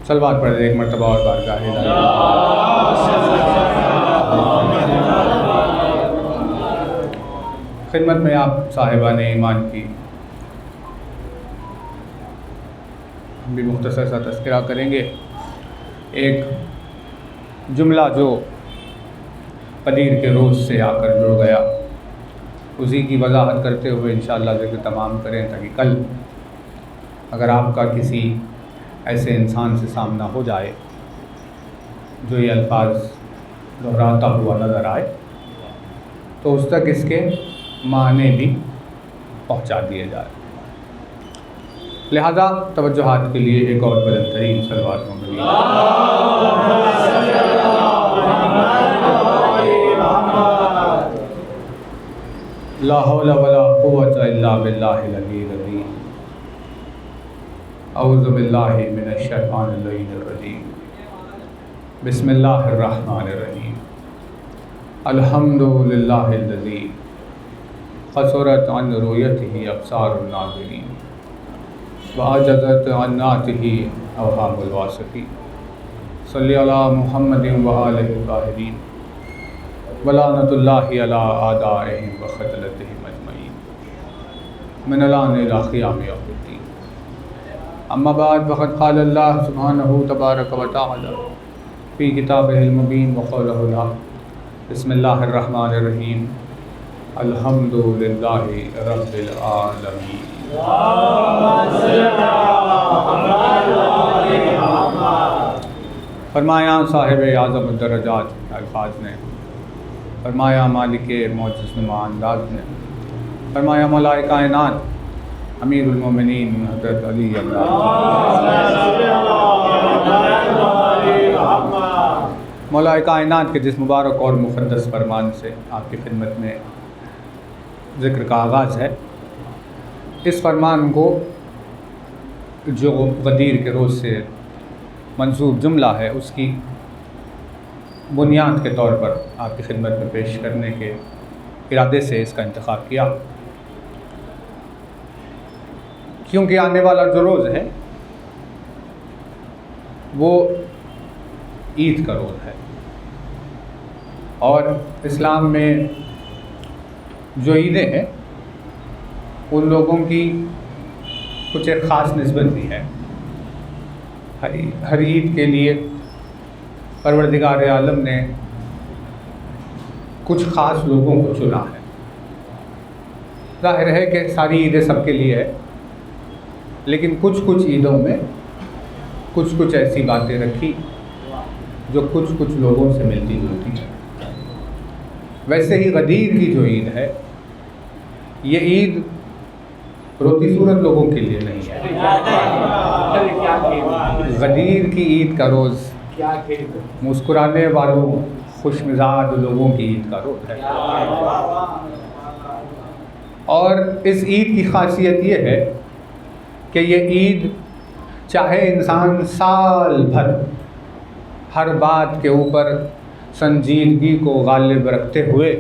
सलवात पढ़ एक मरतबा और बारगाह खिदमत में आप साहिबान ईमान की हम भी मुख्तसर सा तज़किरा करेंगे। एक जुमला जो कदीर के रोज़ से आकर जुड़ गया, उसी की वजाहत करते हुए इंशाअल्लाह ज़िक्र तमाम करें, ताकि कल अगर आपका किसी ऐसे इंसान से सामना हो जाए जो ये अल्फाज दोहराता हुआ नज़र आए तो उस तक इसके माने भी पहुंचा दिए जाए। लिहाजा तवज्जुहात के लिए एक और बुलंद तरीन सलवात मंगली। ला हौला वला कुव्वता इल्ला बिल्लाहिल अलीय्यिल अज़ीम। औज़ु बिल्लाहि मिनश शैतानिर रजीम। बिस्मिल्लाहिर रहमानिर रहीम। अल्हम्दुलिल्लाहिल्लज़ी क़सरत अन रुयतिही अब्सारुन नाज़िरीन व अजज़त अन नातिही अवहामुल वासिक़ीन। सल्लि अला मुहम्मदिन व आलिहि ताहिरीन व लानतुल्लाहि अला आदाइहिम व ख़तलतिहिम अजमईन मिनल आन इला क़ियाम यौमिद्दीन। अम्मा बाद फ़क़द क़ाल अल्लाह सुब्हानहु तबारक व तआला फ़ी किताबिहिल मुबीन व क़ौलुहुल हक़। बिस्मिल्लाहिर रहमानिर रहीम। अल्हम्दुलिल्लाहि रब्बिल आलमीन। फरमाया साहिब आज़म दर्जात अल्फाज ने, फरमाया मालिक मोअज़्ज़ज़ नुमा अंदाज़ ने, फरमाया मौलाए कायनात अमीरुल मोमिनीन हज़रत अली मौलाए कायनात के जिस मुबारक और मुक़द्दस फरमान से आपकी खिदमत में ज़िक्र का आगाज़ है, इस फरमान को जो गदीर के रोज़ से मंसूब जुमला है उसकी बुनियाद के तौर पर आपकी खिदमत में पेश करने के इरादे से इसका इंतख़ाब किया, क्योंकि आने वाला जो रोज़ है वो ईद का रोज़ है और इस्लाम में जो ईदें हैं उन लोगों की कुछ एक ख़ास निस्बत भी है। हर ईद के लिए परवरदिगार आलम ने कुछ ख़ास लोगों को चुना है। ज़ाहिर है कि सारी ईदें सबके लिए है, लेकिन कुछ कुछ ईदों में कुछ कुछ ऐसी बातें रखी जो कुछ कुछ लोगों से मिलती जुलती हैं। वैसे ही गदीर की जो ईद है, ये ईद रोती सूरत लोगों के लिए नहीं है। गदीर की ईद का रोज़ मुस्कुराने वालों, खुश मिजाज लोगों की ईद का रोज़ है। और इस ईद की खासियत ये है कि ये ईद चाहे इंसान साल भर हर बात के ऊपर संजीदगी को गालिब रखते हुए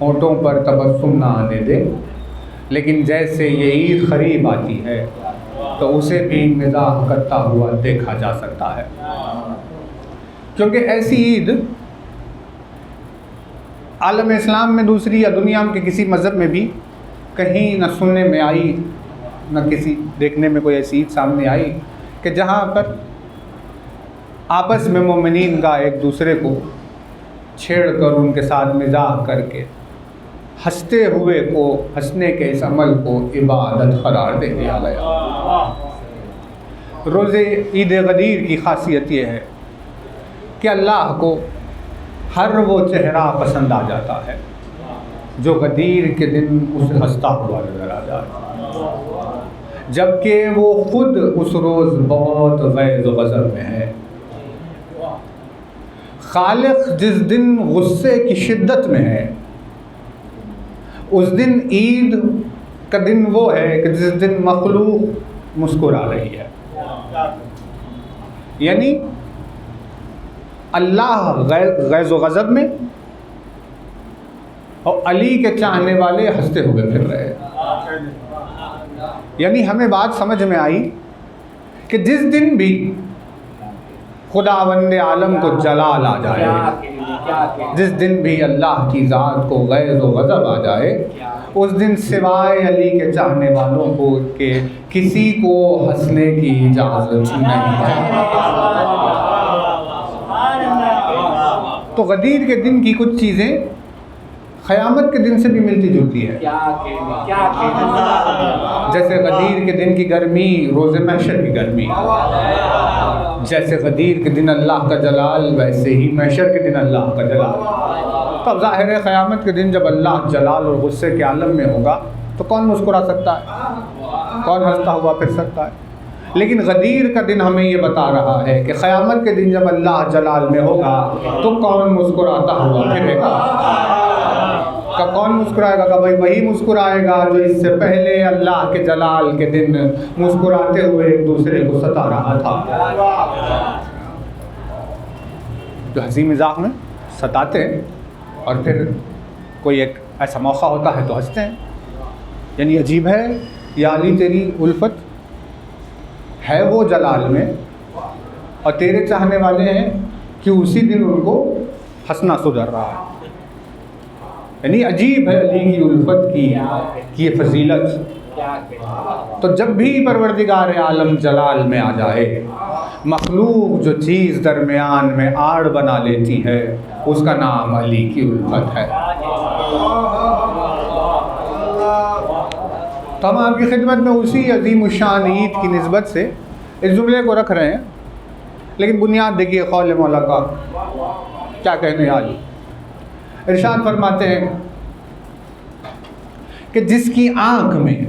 होंठों पर तबस्सुम ना आने दे, लेकिन जैसे ये ईद करीब आती है तो उसे भी मिज़ाह करता हुआ देखा जा सकता है, क्योंकि ऐसी ईद आलम इस्लाम में दूसरी या दुनिया के किसी मज़हब में भी कहीं न सुनने में आई, न किसी देखने में कोई ऐसी ईद सामने आई कि जहाँ पर आपस में मोमिनीन का एक दूसरे को छेड़कर उनके साथ मिज़ाह करके हंसते हुए को हंसने के इस अमल को इबादत करार दे दिया गया। रोज़े ईद गदीर की खासियत ये है कि अल्लाह को हर वो चेहरा पसंद आ जाता है जो गदीर के दिन उसे हंसता हुआ नजर आ जाए, जबकि वो खुद उस रोज़ बहुत गैज़ गज़ब में है। खालिक जिस दिन गुस्से की शिद्दत में है, उस दिन ईद का दिन वो है कि जिस दिन मखलूक मुस्कुरा रही है। यानी अल्लाह गैज़ व गज़ब में और अली के चाहने वाले हंसते हुए फिर रहे। यानी हमें बात समझ में आई कि जिस दिन भी खुदावंद आलम को जलाल आ जाए, जिस दिन भी अल्लाह की ज़ात को गैज़ व गज़ब आ जाए, उस दिन सिवाय अली के चाहने वालों को के किसी को हंसने की इजाज़त नहीं है। तो गदीर के दिन की कुछ चीज़ें क़यामत के दिन से भी मिलती जुलती है। जैसे गदीर के दिन की गर्मी रोज़े महशर की गर्मी, जैसे गदीर के दिन अल्लाह का जलाल, वैसे ही महशर के दिन अल्लाह का जलाल। तब ज़ाहिर है क़यामत के दिन जब अल्लाह जलाल और गुस्से के आलम में होगा तो कौन मुस्कुरा सकता है, कौन हंसता हुआ फिर सकता है। लेकिन गदीर का दिन हमें ये बता रहा है कि क़यामत के दिन जब अल्लाह जलाल में होगा तो कौन मुस्कुराता हुआ फिरेगा। कौन मुस्कुराएगा? का भाई वही मुस्कुराएगा जो इससे पहले अल्लाह के जलाल के दिन मुस्कुराते हुए एक दूसरे को सता रहा था। जो हंसी मजाक में सताते हैं और फिर कोई एक ऐसा मौका होता है तो हंसते हैं। यानी अजीब है या अली तेरी उल्फत है वो जलाल में और तेरे चाहने वाले हैं कि उसी दिन उनको हंसना सुधर रहा है। यानी अजीब है अली की उल्फत की ये फजीलत। तो जब भी परवरदिगार आलम जलाल में आ जाए, मखलूक जो चीज़ दरमियान में आड़ बना लेती है उसका नाम अली की उल्फत है। तो हम आपकी खिदमत में उसी अजीम शान ईद की निस्बत से इस जुमले को रख रहे हैं, लेकिन बुनियाद देखिए कौल मौला का क्या कहने आज। इरशाद फरमाते हैं कि जिसकी आंख में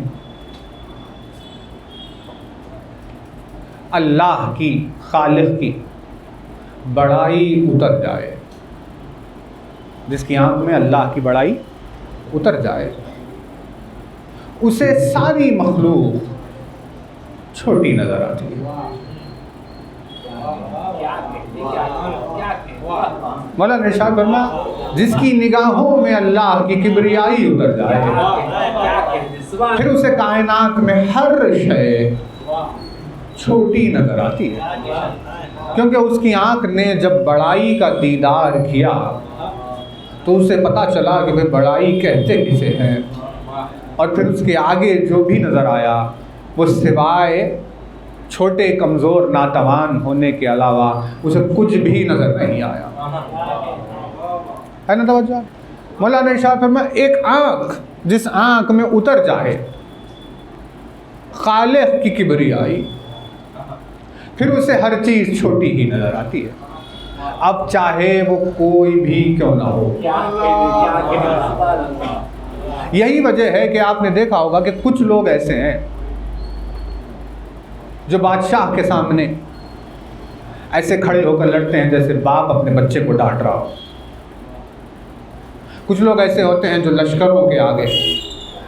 अल्लाह की, खालिक की बड़ाई उतर जाए, जिसकी आंख में अल्लाह की बड़ाई उतर जाए, उसे सारी मखलूक छोटी नजर आती है। मौलाना इरशाद फरमा जिसकी निगाहों में अल्लाह की किबरियाई उतर जाए, फिर उसे कायनात में हर शय छोटी नजर आती है, क्योंकि उसकी आंख ने जब बड़ाई का दीदार किया तो उसे पता चला कि भाई बड़ाई कहते किसे हैं। और फिर उसके आगे जो भी नज़र आया वो सिवाय छोटे कमज़ोर नातवान होने के अलावा उसे कुछ भी नज़र नहीं आया। है ना तवज्जो? मौलाना इरशाद फरमा एक आँख जिस आँख में उतर जाए खालिक की किबरियाई, फिर उसे हर चीज़ छोटी ही नज़र आती है, अब चाहे वो कोई भी क्यों ना हो। यही वजह है कि आपने देखा होगा कि कुछ लोग ऐसे हैं जो बादशाह के सामने ऐसे खड़े होकर लड़ते हैं जैसे बाप अपने बच्चे को डांट रहा हो। कुछ लोग ऐसे होते हैं जो लश्करों के आगे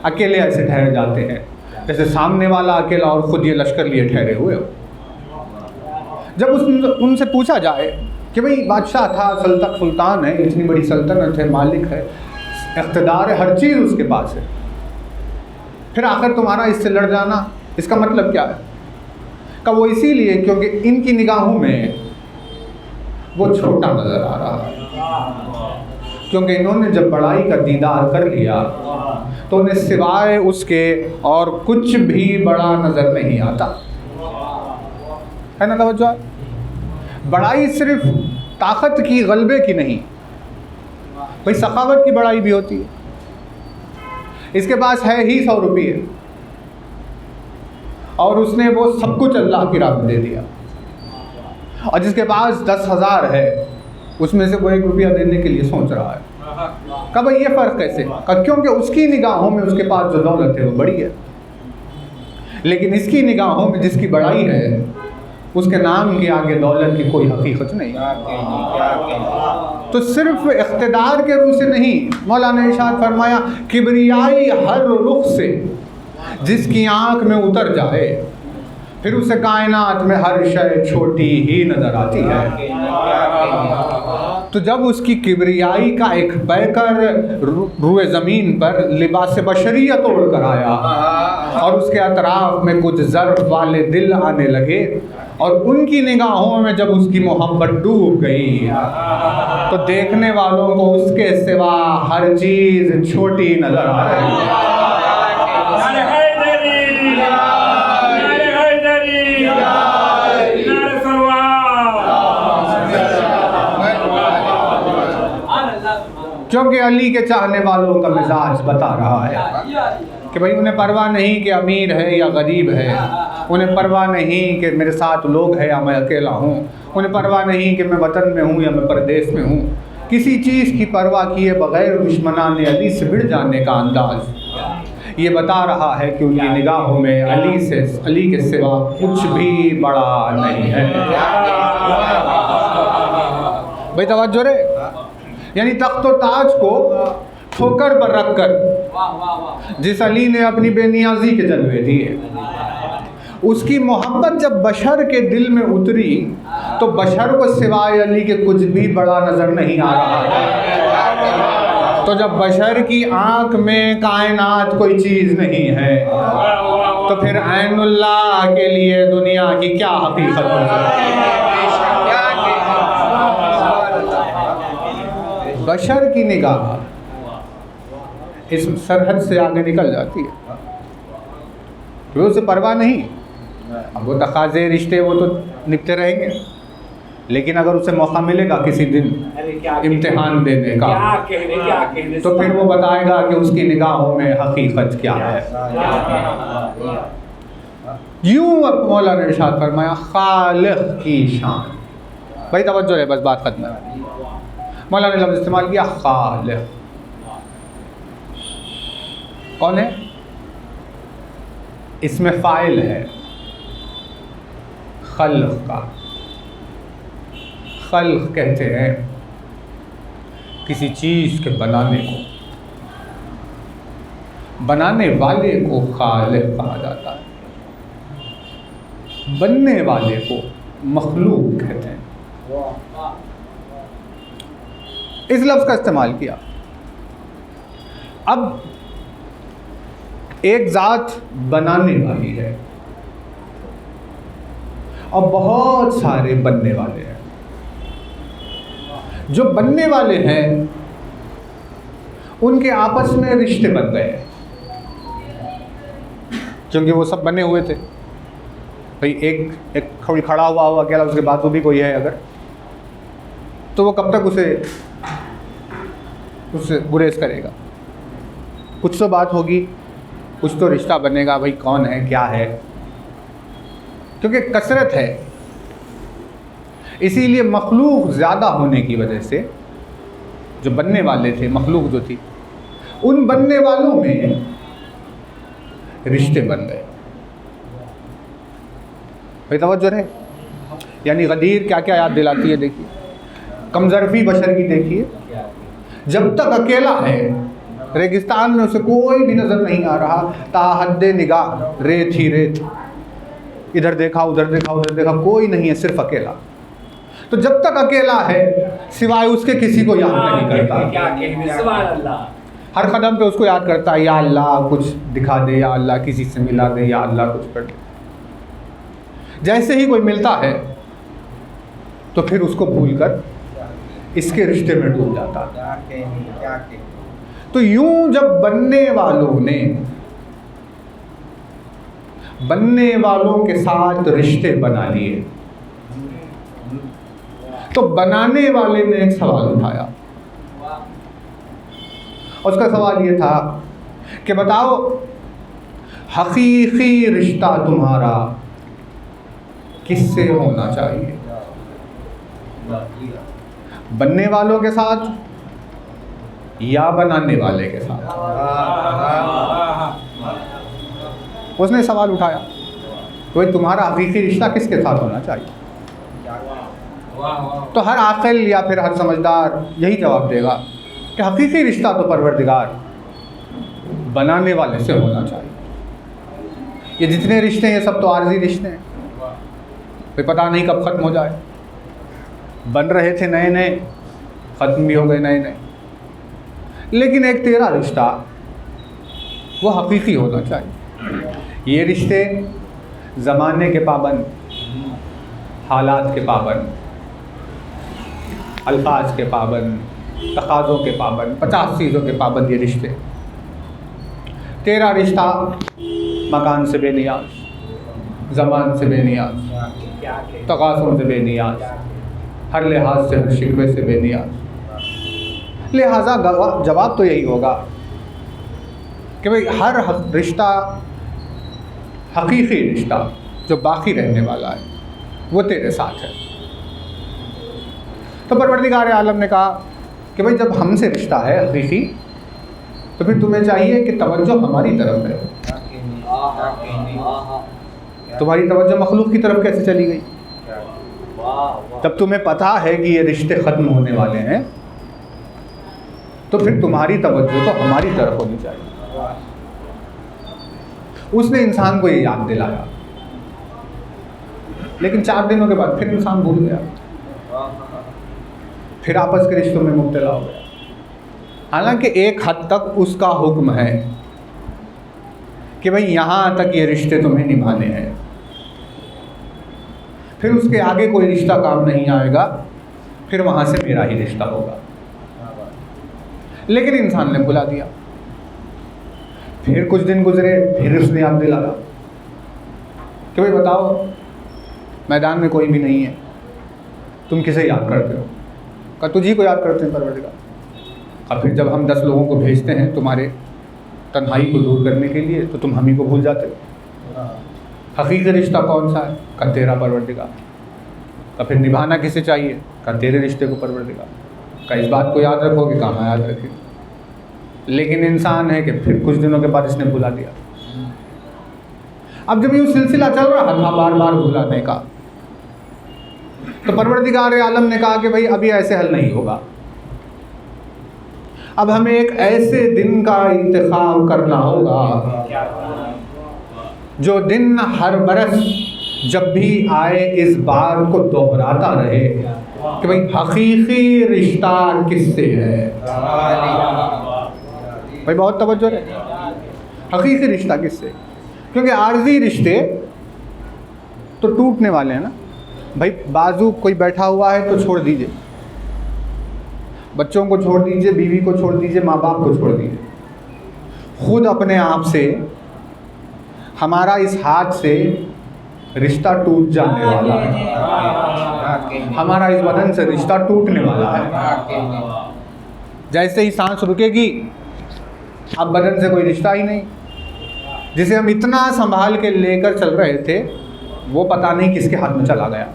अकेले ऐसे ठहर जाते हैं जैसे सामने वाला अकेला और ख़ुद ये लश्कर लिए ठहरे हुए हो। जब उनसे पूछा जाए कि भाई बादशाह था, सुल्तान है, इतनी बड़ी सल्तनत है, मालिक है, इक़्तिदार है, हर चीज़ उसके पास है, फिर आखिर तुम्हारा इससे लड़ जाना इसका मतलब क्या है? का वो इसीलिए क्योंकि इनकी निगाहों में वो छोटा नज़र आ रहा है, क्योंकि इन्होंने जब बड़ाई का दीदार कर लिया तो उन्हें सिवाय उसके और कुछ भी बड़ा नज़र नहीं आता। है ना तवज्जो? बड़ाई सिर्फ ताकत की, गलबे की नहीं, भाई सखावत की बड़ाई भी होती है। इसके पास है ही 100 रुपये और उसने वो सब कुछ अल्लाह की राह में दे दिया, और जिसके पास 10,000 है उसमें से वो 1 रुपया देने के लिए सोच रहा है। कब ये फ़र्क कैसे? क्योंकि उसकी निगाहों में उसके पास जो दौलत है वो बड़ी है, लेकिन इसकी निगाहों में जिसकी बड़ाई है उसके नाम के आगे दौलत की कोई हकीकत नहीं। तो सिर्फ इख्तिदार के रूह से नहीं, मौलाना इरशाद फरमाया किबरियाई हर रुख से जिसकी आंख में उतर जाए फिर उसे कायनात में हर शय छोटी ही नजर आती है। तो जब उसकी किबरियाई का एक पैकर रुए ज़मीन पर लिबास बशरियत ओढ़ कर आया और उसके अतराफ में कुछ ज़र्फ वाले दिल आने लगे और उनकी निगाहों में जब उसकी मोहब्बत डूब गई तो देखने वालों को उसके सिवा हर चीज़ छोटी नजर आ रही है। क्योंकि अली के चाहने वालों का मिजाज बता रहा है कि भाई उन्हें परवाह नहीं कि अमीर है या गरीब है, उन्हें परवाह नहीं कि मेरे साथ लोग हैं या मैं अकेला हूँ, उन्हें परवाह नहीं कि मैं वतन में हूँ या मैं परदेश में हूँ। किसी चीज़ की परवाह किए बगैर दुश्मनाने अली से भिड़ जाने का अंदाज़ ये बता रहा है कि उनकी निगाहों में अली के सिवा कुछ भी बड़ा नहीं है। भाई तवज्जो रे, यानी तख्त व ताज को ठोकर पर रखकर जिस अली ने अपनी बेनियाजी के जलवे दिए, उसकी मोहब्बत जब बशर के दिल में उतरी तो बशर को सिवाय अली के कुछ भी बड़ा नज़र नहीं आ रहा था। तो जब बशर की आंख में कायनात कोई चीज़ नहीं है तो फिर ऐनुल्लाह के लिए दुनिया की क्या हकीकत है। बशर की निगाह इस सरहद से आगे निकल जाती है, तो उसे परवाह नहीं। अब वो तकाज़े रिश्ते वो तो निपटे रहेंगे, लेकिन अगर उसे मौका मिलेगा किसी दिन इम्तिहान देने का तो फिर वो बताएगा कि उसकी निगाहों में हकीकत क्या है। यूँ अब मौला ने इरशाद फरमाया खालिक की शान। भाई तवज्जो है, बस बात खत्म है। मौला ने लफ्ज़ इस्तेमाल किया खालिक। कौन है? इसमें फ़ाइल है खल्क़ का। खल्क़ कहते हैं किसी चीज़ के बनाने को, बनाने वाले को खालिक कहा जाता है, बनने वाले को मखलूक कहते हैं। इस लफ्ज़ का इस्तेमाल किया। अब एक ज़ात बनाने वाली है और बहुत सारे बनने वाले हैं। जो बनने वाले हैं उनके आपस में रिश्ते बन गए हैं, क्योंकि वो सब बने हुए थे। भाई एक कोई खड़ा हुआ हो अकेला, उसके बाद भी कोई है अगर, तो वो कब तक उससे गुरेज करेगा। कुछ तो बात होगी, कुछ तो रिश्ता बनेगा, भाई कौन है क्या है, क्योंकि कसरत है। इसीलिए मखलूक ज़्यादा होने की वजह से जो बनने वाले थे, मखलूक जो थी, उन बनने वालों में रिश्ते बन गए। भाई तवज्जो है, यानी गदीर क्या क्या याद दिलाती है। देखिए कमज़रफ़ी बशर की देखिए, जब तक अकेला है रेगिस्तान में उसे कोई भी नज़र नहीं आ रहा, ताहद्दे निगाह रेत ही रेत, इधर देखा उधर देखा उधर देखा, कोई नहीं है, सिर्फ अकेला। तो जब तक अकेला है सिवाय उसके किसी को याद नहीं करता। हर कदम पे उसको याद करता है, या अल्लाह कुछ दिखा दे, या अल्लाह किसी से मिला दे, या अल्लाह कुछ कर दे। जैसे ही कोई मिलता है तो फिर उसको भूलकर इसके रिश्ते में डूब जाता है। तो यूं जब बनने वालों के साथ रिश्ते बना लिए तो बनाने वाले ने एक सवाल उठाया। उसका सवाल ये था कि बताओ हकीकी रिश्ता तुम्हारा किससे होना चाहिए, बनने वालों के साथ या बनाने वाले के साथ? उसने सवाल उठाया, तो तुम्हारा हकीकी रिश्ता किसके साथ होना चाहिए? तो हर आकिल या फिर हर समझदार यही जवाब देगा कि हकीकी रिश्ता तो परवरदिगार बनाने वाले से होना चाहिए। ये जितने रिश्ते हैं ये सब तो आर्जी रिश्ते हैं, कोई पता नहीं कब ख़त्म हो जाए। बन रहे थे नए नए, ख़त्म भी हो गए नए नए। लेकिन एक तेरा रिश्ता वो हकीकी होना चाहिए। ये रिश्ते ज़माने के पाबंद, हालात के पाबंद, अल्फाज के पाबंद, तकाज़ों के पाबंद, 50 चीज़ों के पाबंद ये रिश्ते। तेरा रिश्ता मकान से बेनियाज, ज़मान से बेनियाज, तकाज़ों से बेनियाज, हर लिहाज से, हर शिकवे से बेनियाज। लिहाजा जवाब तो यही होगा कि भाई हर रिश्ता, हकीकी रिश्ता जो बाकी रहने वाला है वो तेरे साथ है। तो परवरदिगार आलम ने कहा कि भाई जब हमसे रिश्ता है हकीकी, तो फिर तुम्हें चाहिए कि तवज्जो हमारी तरफ है। तुम्हारी तवज्जो मखलूक की तरफ कैसे चली गई? जब तुम्हें पता है कि ये रिश्ते ख़त्म होने वाले हैं, तो फिर तुम्हारी तवज्जो तो हमारी तरफ होनी चाहिए। उसने इंसान को ये याद दिलाया, लेकिन 4 दिनों के बाद फिर इंसान भूल गया, फिर आपस के रिश्तों में मुब्तला हो गया। हालांकि एक हद तक उसका हुक्म है कि भाई यहाँ तक ये रिश्ते तुम्हें निभाने हैं, फिर उसके आगे कोई रिश्ता काम नहीं आएगा, फिर वहाँ से मेरा ही रिश्ता होगा। लेकिन इंसान ने भुला दिया। फिर कुछ दिन गुजरे, फिर उसने याद दिलाया कि भाई बताओ, मैदान में कोई भी नहीं है, तुम किसे याद करते हो? कहा तुझी को याद करते हैं परवरदिगार। अब फिर जब हम 10 लोगों को भेजते हैं तुम्हारे तन्हाई को दूर करने के लिए, तो तुम हम ही को भूल जाते हो। हकीकी रिश्ता कौन सा है? कहा तेरा परवरदिगार। कहा फिर निभाना किसे चाहिए? कहा तेरे रिश्ते को परवरदिगार। कहा इस बात को याद रखोगे? कहाँ याद रखें। लेकिन इंसान है कि फिर कुछ दिनों के बाद इसने भुला दिया। अब जब ये सिलसिला चल रहा था बार बार भुलाने का, तो परवरदिगार आलम ने कहा कि भाई अभी ऐसे हल नहीं होगा, अब हमें एक ऐसे दिन का इंतखाब करना होगा जो दिन हर बरस जब भी आए इस बात को दोहराता रहे कि भाई हकीकी रिश्ता किससे है। भाई बहुत तवज्जो रहे, हकीकी रिश्ता किससे? क्योंकि आर्जी रिश्ते तो टूटने वाले हैं ना भाई। बाजू कोई बैठा हुआ है तो छोड़ दीजिए, बच्चों को छोड़ दीजिए, बीवी को छोड़ दीजिए, माँ बाप को छोड़ दीजिए, खुद अपने आप से हमारा इस हाथ से रिश्ता टूट जाने वाला है, हमारा इस बदन से रिश्ता टूटने वाला है। जैसे ही सांस रुकेगी, अब बदन से कोई रिश्ता ही नहीं। जिसे हम इतना संभाल के लेकर चल रहे थे, वो पता नहीं किसके हाथ में चला गया।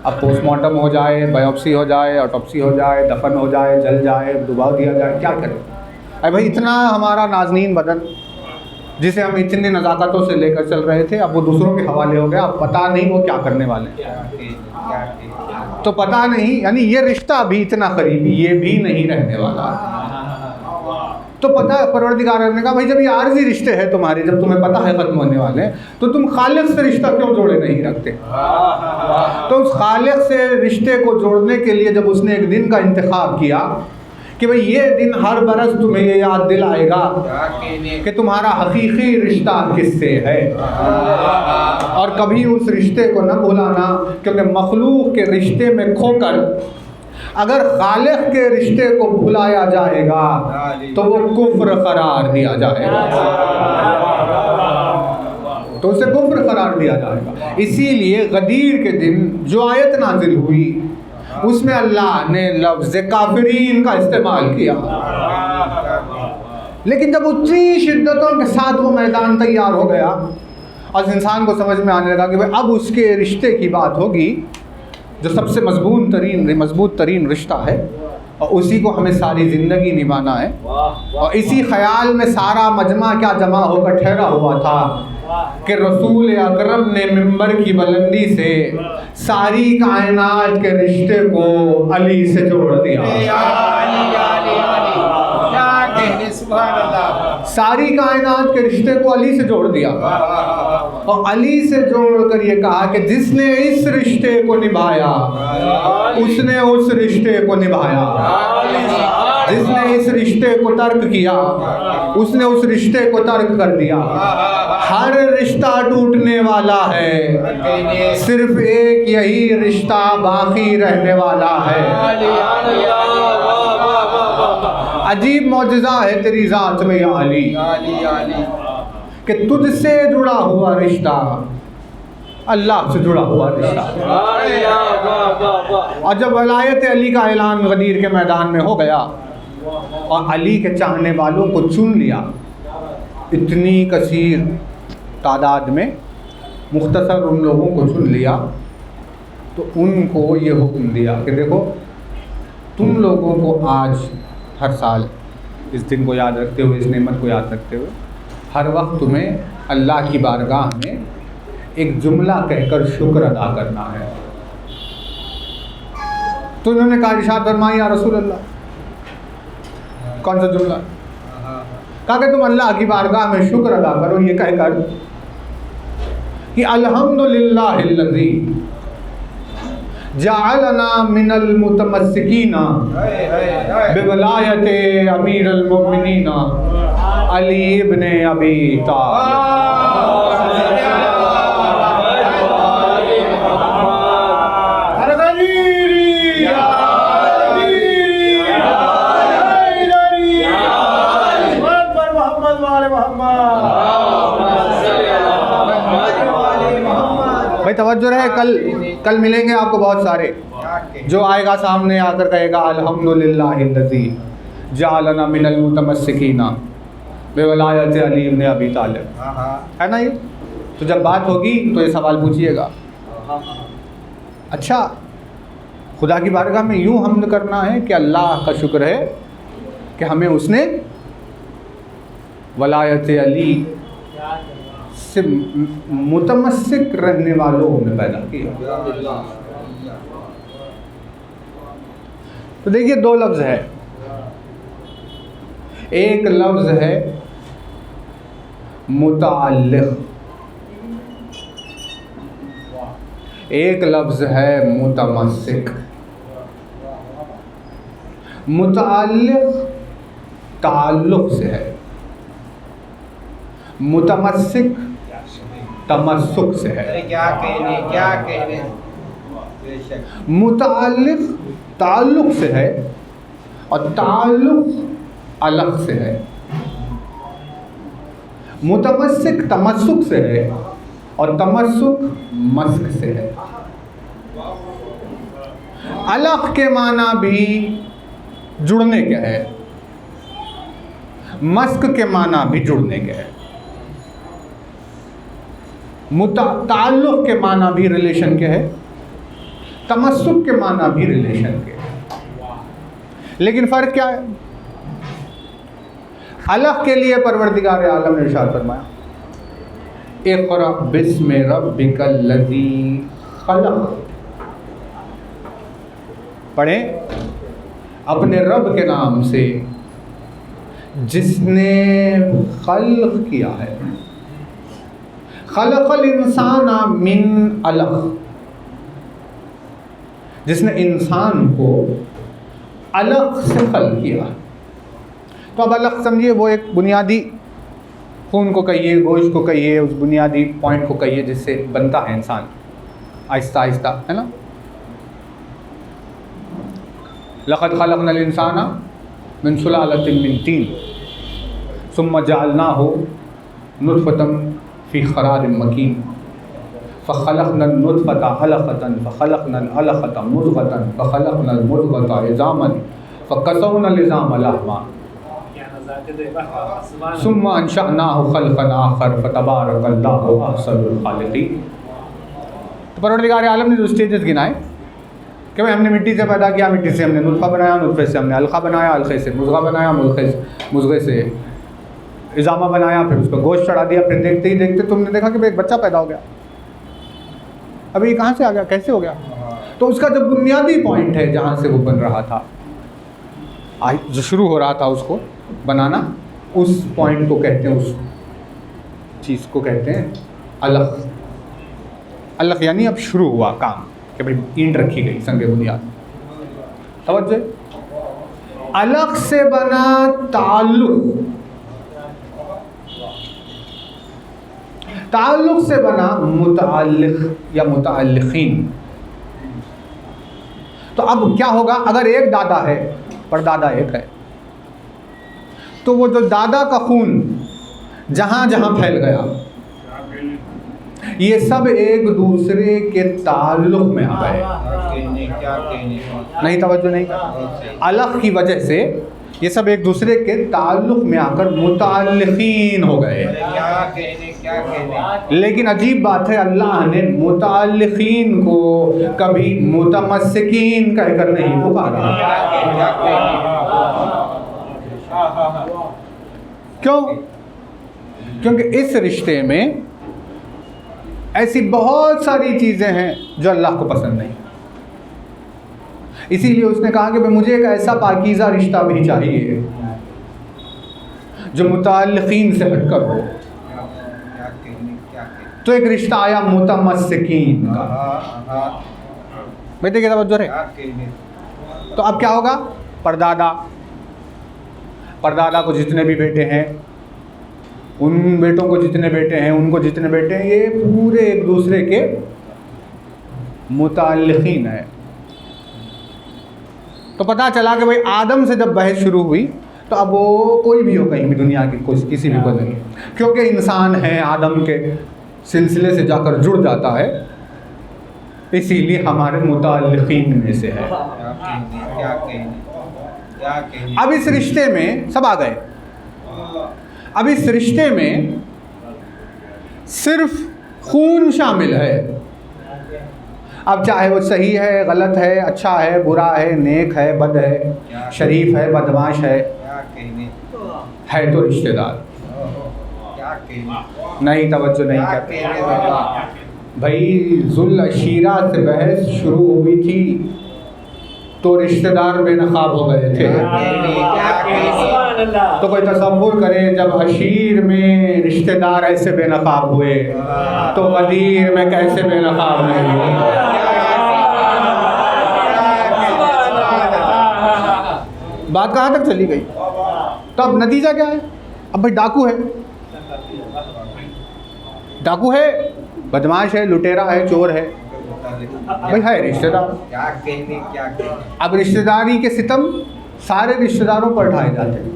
अब पोस्टमार्टम हो जाए, बायोप्सी हो जाए, ऑटोप्सी हो जाए, दफन हो जाए, जल जाए, डुबा दिया जाए, क्या करें? अरे भाई इतना हमारा नाज़नीन बदन जिसे हम इतनी नज़ाकतों से लेकर चल रहे थे, अब वो दूसरों के हवाले हो गया। अब पता नहीं वो क्या करने वाले हैं। तो पता नहीं, यानी ये रिश्ता भी इतना करीबी, ये भी नहीं रहने वाला। तो पता है परवरदिगार ने कहा भाई जब ये आर्जी रिश्ते हैं तुम्हारे, जब तुम्हें पता है ख़त्म होने वाले हैं, तो तुम खालिक से रिश्ता क्यों जोड़े नहीं रखते? तो उस खालिक से रिश्ते को जोड़ने के लिए जब उसने एक दिन का इंतखाब किया कि भाई ये दिन हर बरस तुम्हें ये याद दिलाएगा कि तुम्हारा हकीकी रिश्ता किससे है, और कभी उस रिश्ते को न भुलाना, क्योंकि मखलूक के रिश्ते में खोकर अगर खालिक के रिश्ते को भुलाया जाएगा तो वो कुफ्र करार दिया जाएगा, तो उसे कुफ्र करार दिया जाएगा। इसीलिए गदीर के दिन जो आयत नाजिल हुई उसमें अल्लाह ने लफ्ज़ काफिरीन का इस्तेमाल किया। लेकिन जब उतनी शिद्दतों के साथ वो मैदान तैयार हो गया और इंसान को समझ में आने लगा कि भाई अब उसके रिश्ते की बात होगी जो सबसे मजबूत तरीन रिश्ता है, और उसी को हमें सारी ज़िंदगी निभाना है, और इसी ख्याल में सारा मजमा क्या जमा होकर ठहरा हुआ था कि रसूल अकरम ने मिंबर की बुलंदी से सारी कायनात के रिश्ते को अली से जोड़ दिया। सारी कायनात के रिश्ते को अली से जोड़ दिया। और अली से जोड़कर ये कहा कि जिसने इस रिश्ते को निभाया उसने उस रिश्ते को निभाया, जिसने इस रिश्ते को तर्क किया उसने उस रिश्ते को तर्क कर दिया। हर रिश्ता टूटने वाला है, सिर्फ एक यही रिश्ता बाकी रहने वाला है। अजीब मौजज़ा है तेरी ज़ात में या अली कि तुझसे जुड़ा हुआ रिश्ता अल्लाह से जुड़ा हुआ रिश्ता। और जब वलायत अली का ऐलान गदीर के मैदान में हो गया और अली के चाहने वालों को चुन लिया इतनी कसीर तादाद में, मुख्तसर उन लोगों को चुन लिया, तो उनको ये हुक्म दिया कि देखो तुम लोगों को आज हर साल इस दिन को याद रखते हुए, इस नेमत को याद रखते हुए, हर वक्त तुम्हें अल्लाह की बारगाह में एक जुमला कहकर शुक्र अदा करना है। तो इन्होंने कहा, इरशाद फरमाया या रसूल अल्लाह, कौन सा जुमला? कहा कि तुम अल्लाह की बारगाह में शुक्र अदा करो ये कहकर कि अल्हम्दुलिल्लाहिल्लज़ी जअलना मिनल मुतमस्सिकीना बिवलायते अमीरुल मोमिनीन अली इब्ने अबी तालिब। भाई तवज्जो रहे, कल मिलेंगे आपको बहुत सारे, जो आएगा सामने आकर कहेगा अल्हम्दुलिल्लाहिल्लज़ी जअलना मिनल मुतमस्सिकीना बिवलायत अली इब्ने अबी तालिब, है ना ये? तो जब बात होगी तो ये सवाल पूछिएगा। अच्छा, खुदा की बारगाह में यूँ हम्द करना है कि अल्लाह का शुक्र है कि हमें उसने वलायत अली से मुतमस्सिक रहने वालों में पैदा किया। तो देखिए दो लफ्ज़ है, एक लफ्ज़ है मुताल्लिक़, एक लफ्ज़ है मुतमस्सिक। मुताल्लिक़ ताल्लुक़ से है, मुतमस्सिक तमस्सुक से है। क्या कहने मुताल्लिक़ ताल्लुक़ से है और ताल्लुक़ अलग से है। मुतमस्सिक तमस्सुक से है और तमस्सुक मस्क से है। अलग के माना भी जुड़ने के है, मस्क के माना भी जुड़ने के है। ताल्लुक़ के माना भी रिलेशन के है, तमस्सुक के माना भी रिलेशन के है। लेकिन फ़र्क क्या है? अलग के लिए परवरदिगार आलम ने इरशाद फरमाया, इक़रा बिस्मि रब्बिकल्लज़ी खलक़, पढ़ें अपने रब के नाम से जिसने खल्क़ किया है। खलक़ल इंसाना मिन अलक़, जिसने इंसान को अलग से खल्क़ किया। तो अब अलग समझिए, वो एक बुनियादी खून को कहिए, गोश्त को कहिए, उस बुनियादी पॉइंट को कहिए जिससे बनता है इंसान आहिस्ता आहिस्ता, है ना। लक़द खलक़नल इंसाना मिन सुलालतिन मिन तीन सुम्मा जअलनाहु नुतफ़तन फ़ी क़रारिन मकीन फ़ख़लक़नल नुतफ़ता अलक़तन फ़ख़लक़नल अलक़ता मुज़ग़तन फ़ख़लक़नल मुज़ग़ता इज़ामन फ़कसवनल इज़ाम लहमा सुम्मा अंशअनाहु ख़ल्क़न आख़र फ़तबारकल्लाहु अहसनुल ख़ालिक़ीन। तो परवरदिगार आलम ने जो स्टेजेस गिनाए कि भाई हमने मिट्टी से पैदा किया, मिट्टी से हमने नुतफ़ा बनाया, नुतफ़े से हमने अलक़ा बनाया, अलक़े से मुज़ग़ा बनाया, मुज़ग़े से इज़ामा बनाया, फिर उस पर गोश्त चढ़ा दिया, फिर देखते ही देखते तुमने देखा कि भाई एक बच्चा पैदा हो गया। अभी ये कहाँ से आ गया, कैसे हो गया? तो उसका जो बुनियादी पॉइंट है जहाँ से वो बन रहा था, जो शुरू हो रहा था उसको बनाना, उस पॉइंट को कहते हैं, उस चीज़ को कहते हैं अलग, अलग यानी अब शुरू हुआ काम कि भाई ईंट रखी गई संगे बुनियाद। तवज्जो, अलग से बना ताल्लुक, ताल्लुक से बना मुताल्लिक़ या मुताल्लिक़ीन। तो अब क्या होगा, अगर एक दादा है परदादा एक है, तो वो जो दादा का खून जहाँ जहाँ फैल गया, ये सब एक दूसरे के ताल्लुक में आ गए। नहीं, तवज्जो नहीं कर, अलग की वजह से ये सब एक दूसरे के ताल्लुक में आकर मुताल्लिक़ीन हो गए। लेकिन अजीब बात है, अल्लाह ने मुताल्लिक़ीन को कभी मुतमस्सिकीन कहकर नहीं पुकारा। क्यों? क्योंकि इस रिश्ते में ऐसी बहुत सारी चीज़ें हैं जो अल्लाह को पसंद नहीं। इसीलिए उसने कहा कि भाई मुझे एक ऐसा पाकीज़ा रिश्ता भी चाहिए जो मुताल्लिक़ीन से हटकर हो। तो एक रिश्ता आया मुतमस्सिकीन का। बेटे क्या तवज्जो है? तो अब क्या होगा, परदादा, परदादा को जितने भी बेटे हैं, उन बेटों को जितने बेटे हैं, उनको जितने बेटे हैं, ये पूरे एक दूसरे के मुताल्लिक़ीन है। तो पता चला कि भाई आदम से जब बहस शुरू हुई तो अब वो कोई भी हो, कहीं भी दुनिया की कोई किसी भी को नहीं, क्योंकि इंसान है, आदम के सिलसिले से जाकर जुड़ जाता है, इसीलिए हमारे मुताल्लिक़ीन में से है। अब इस रिश्ते में सब आ गए। अब इस रिश्ते में सिर्फ खून शामिल है। अब चाहे वो सही है, गलत है, अच्छा है, बुरा है, नेक है, बद है, शरीफ है, बदमाश है तो रिश्तेदार। नहीं, तवज्जो नहीं करते भाई। जुल अशीरा से बहस शुरू हुई थी तो रिश्तेदार बेनकाब हो गए थे। तो कोई तसव्वुर करे जब अशीर में रिश्तेदार ऐसे बेनकाब हुए तो गदीर में कैसे बेनकाब नहीं हुए। बात कहाँ तक चली गई? तो अब नतीजा क्या है? अब भाई डाकू है, डाकू है, बदमाश है, लुटेरा है, चोर है, भाई है रिश्तेदार। अब रिश्तेदारी के सितम सारे रिश्तेदारों पर ढाए जाते हैं।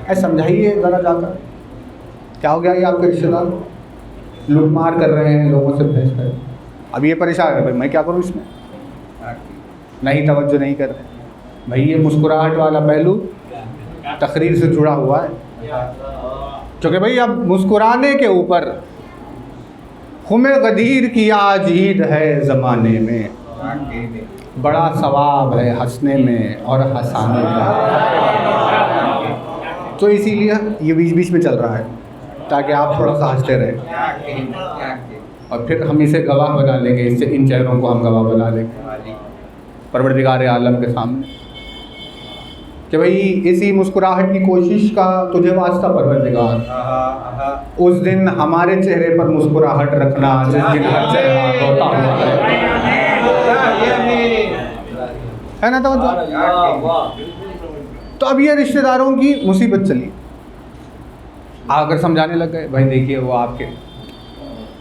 ऐसे समझाइए ज़रा जाकर, क्या हो गया ये आपके रिश्तेदार लूटमार कर रहे हैं, लोगों से बहस कर। अब ये परेशान है, भाई मैं क्या करूँ इसमें? नहीं, तवज्जो नहीं कर रहे भाई। ये मुस्कुराहट वाला पहलू तकरीर से जुड़ा हुआ है, क्योंकि भाई अब मुस्कुराने के ऊपर खुमे गदीर की आज ईद है ज़माने में, बड़ा सवाब है हंसने में और हंसाने में। तो इसीलिए ये बीच बीच में चल रहा है ताकि आप थोड़ा सा हंसते रहें, और फिर हम इसे गवाह बना लेंगे, इससे इन चेहरों को हम गवाह बना लेंगे परवरदिगार आलम के सामने कि भाई इसी मुस्कुराहट की कोशिश का तुझे वास्ता परवरदिगार, उस दिन हमारे चेहरे पर मुस्कुराहट रखना जिस दिन हर चेहरा रोता हुआ है ना। तो अब ये रिश्तेदारों की मुसीबत चली, आकर समझाने लग गए भाई देखिए वो आपके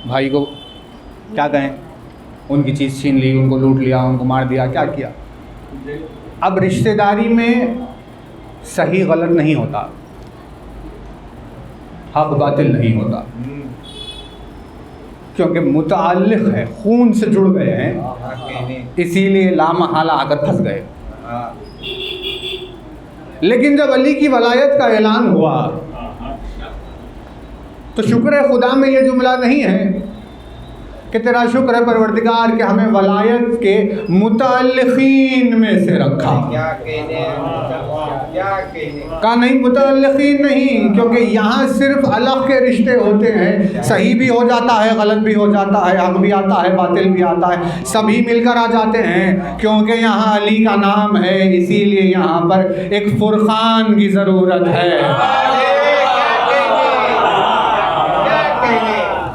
भाई को क्या कहें, उनकी चीज़ छीन ली, उनको लूट लिया, उनको मार दिया, क्या किया। अब रिश्तेदारी में सही गलत नहीं होता, हक बातिल नहीं होता, क्योंकि मुताल्लिक़ है, खून से जुड़ गए हैं, इसीलिए लामहला आकर फंस गए। लेकिन जब अली की वलायत का ऐलान हुआ तो शुक्र है खुदा में ये जुमला नहीं है कि तेरा शुक्र है परवरदिगार कि हमें वलायत के मुताल्लिक़ीन में से रखा। का नहीं, मुताल्लिक़ीन नहीं, क्योंकि यहाँ सिर्फ अलग के रिश्ते होते हैं, सही भी हो जाता है, गलत भी हो जाता है, हक भी आता है, बातिल भी आता है, सभी मिलकर आ जाते हैं, क्योंकि यहाँ अली का नाम है, इसीलिए यहाँ पर एक फुरक़ान की ज़रूरत है।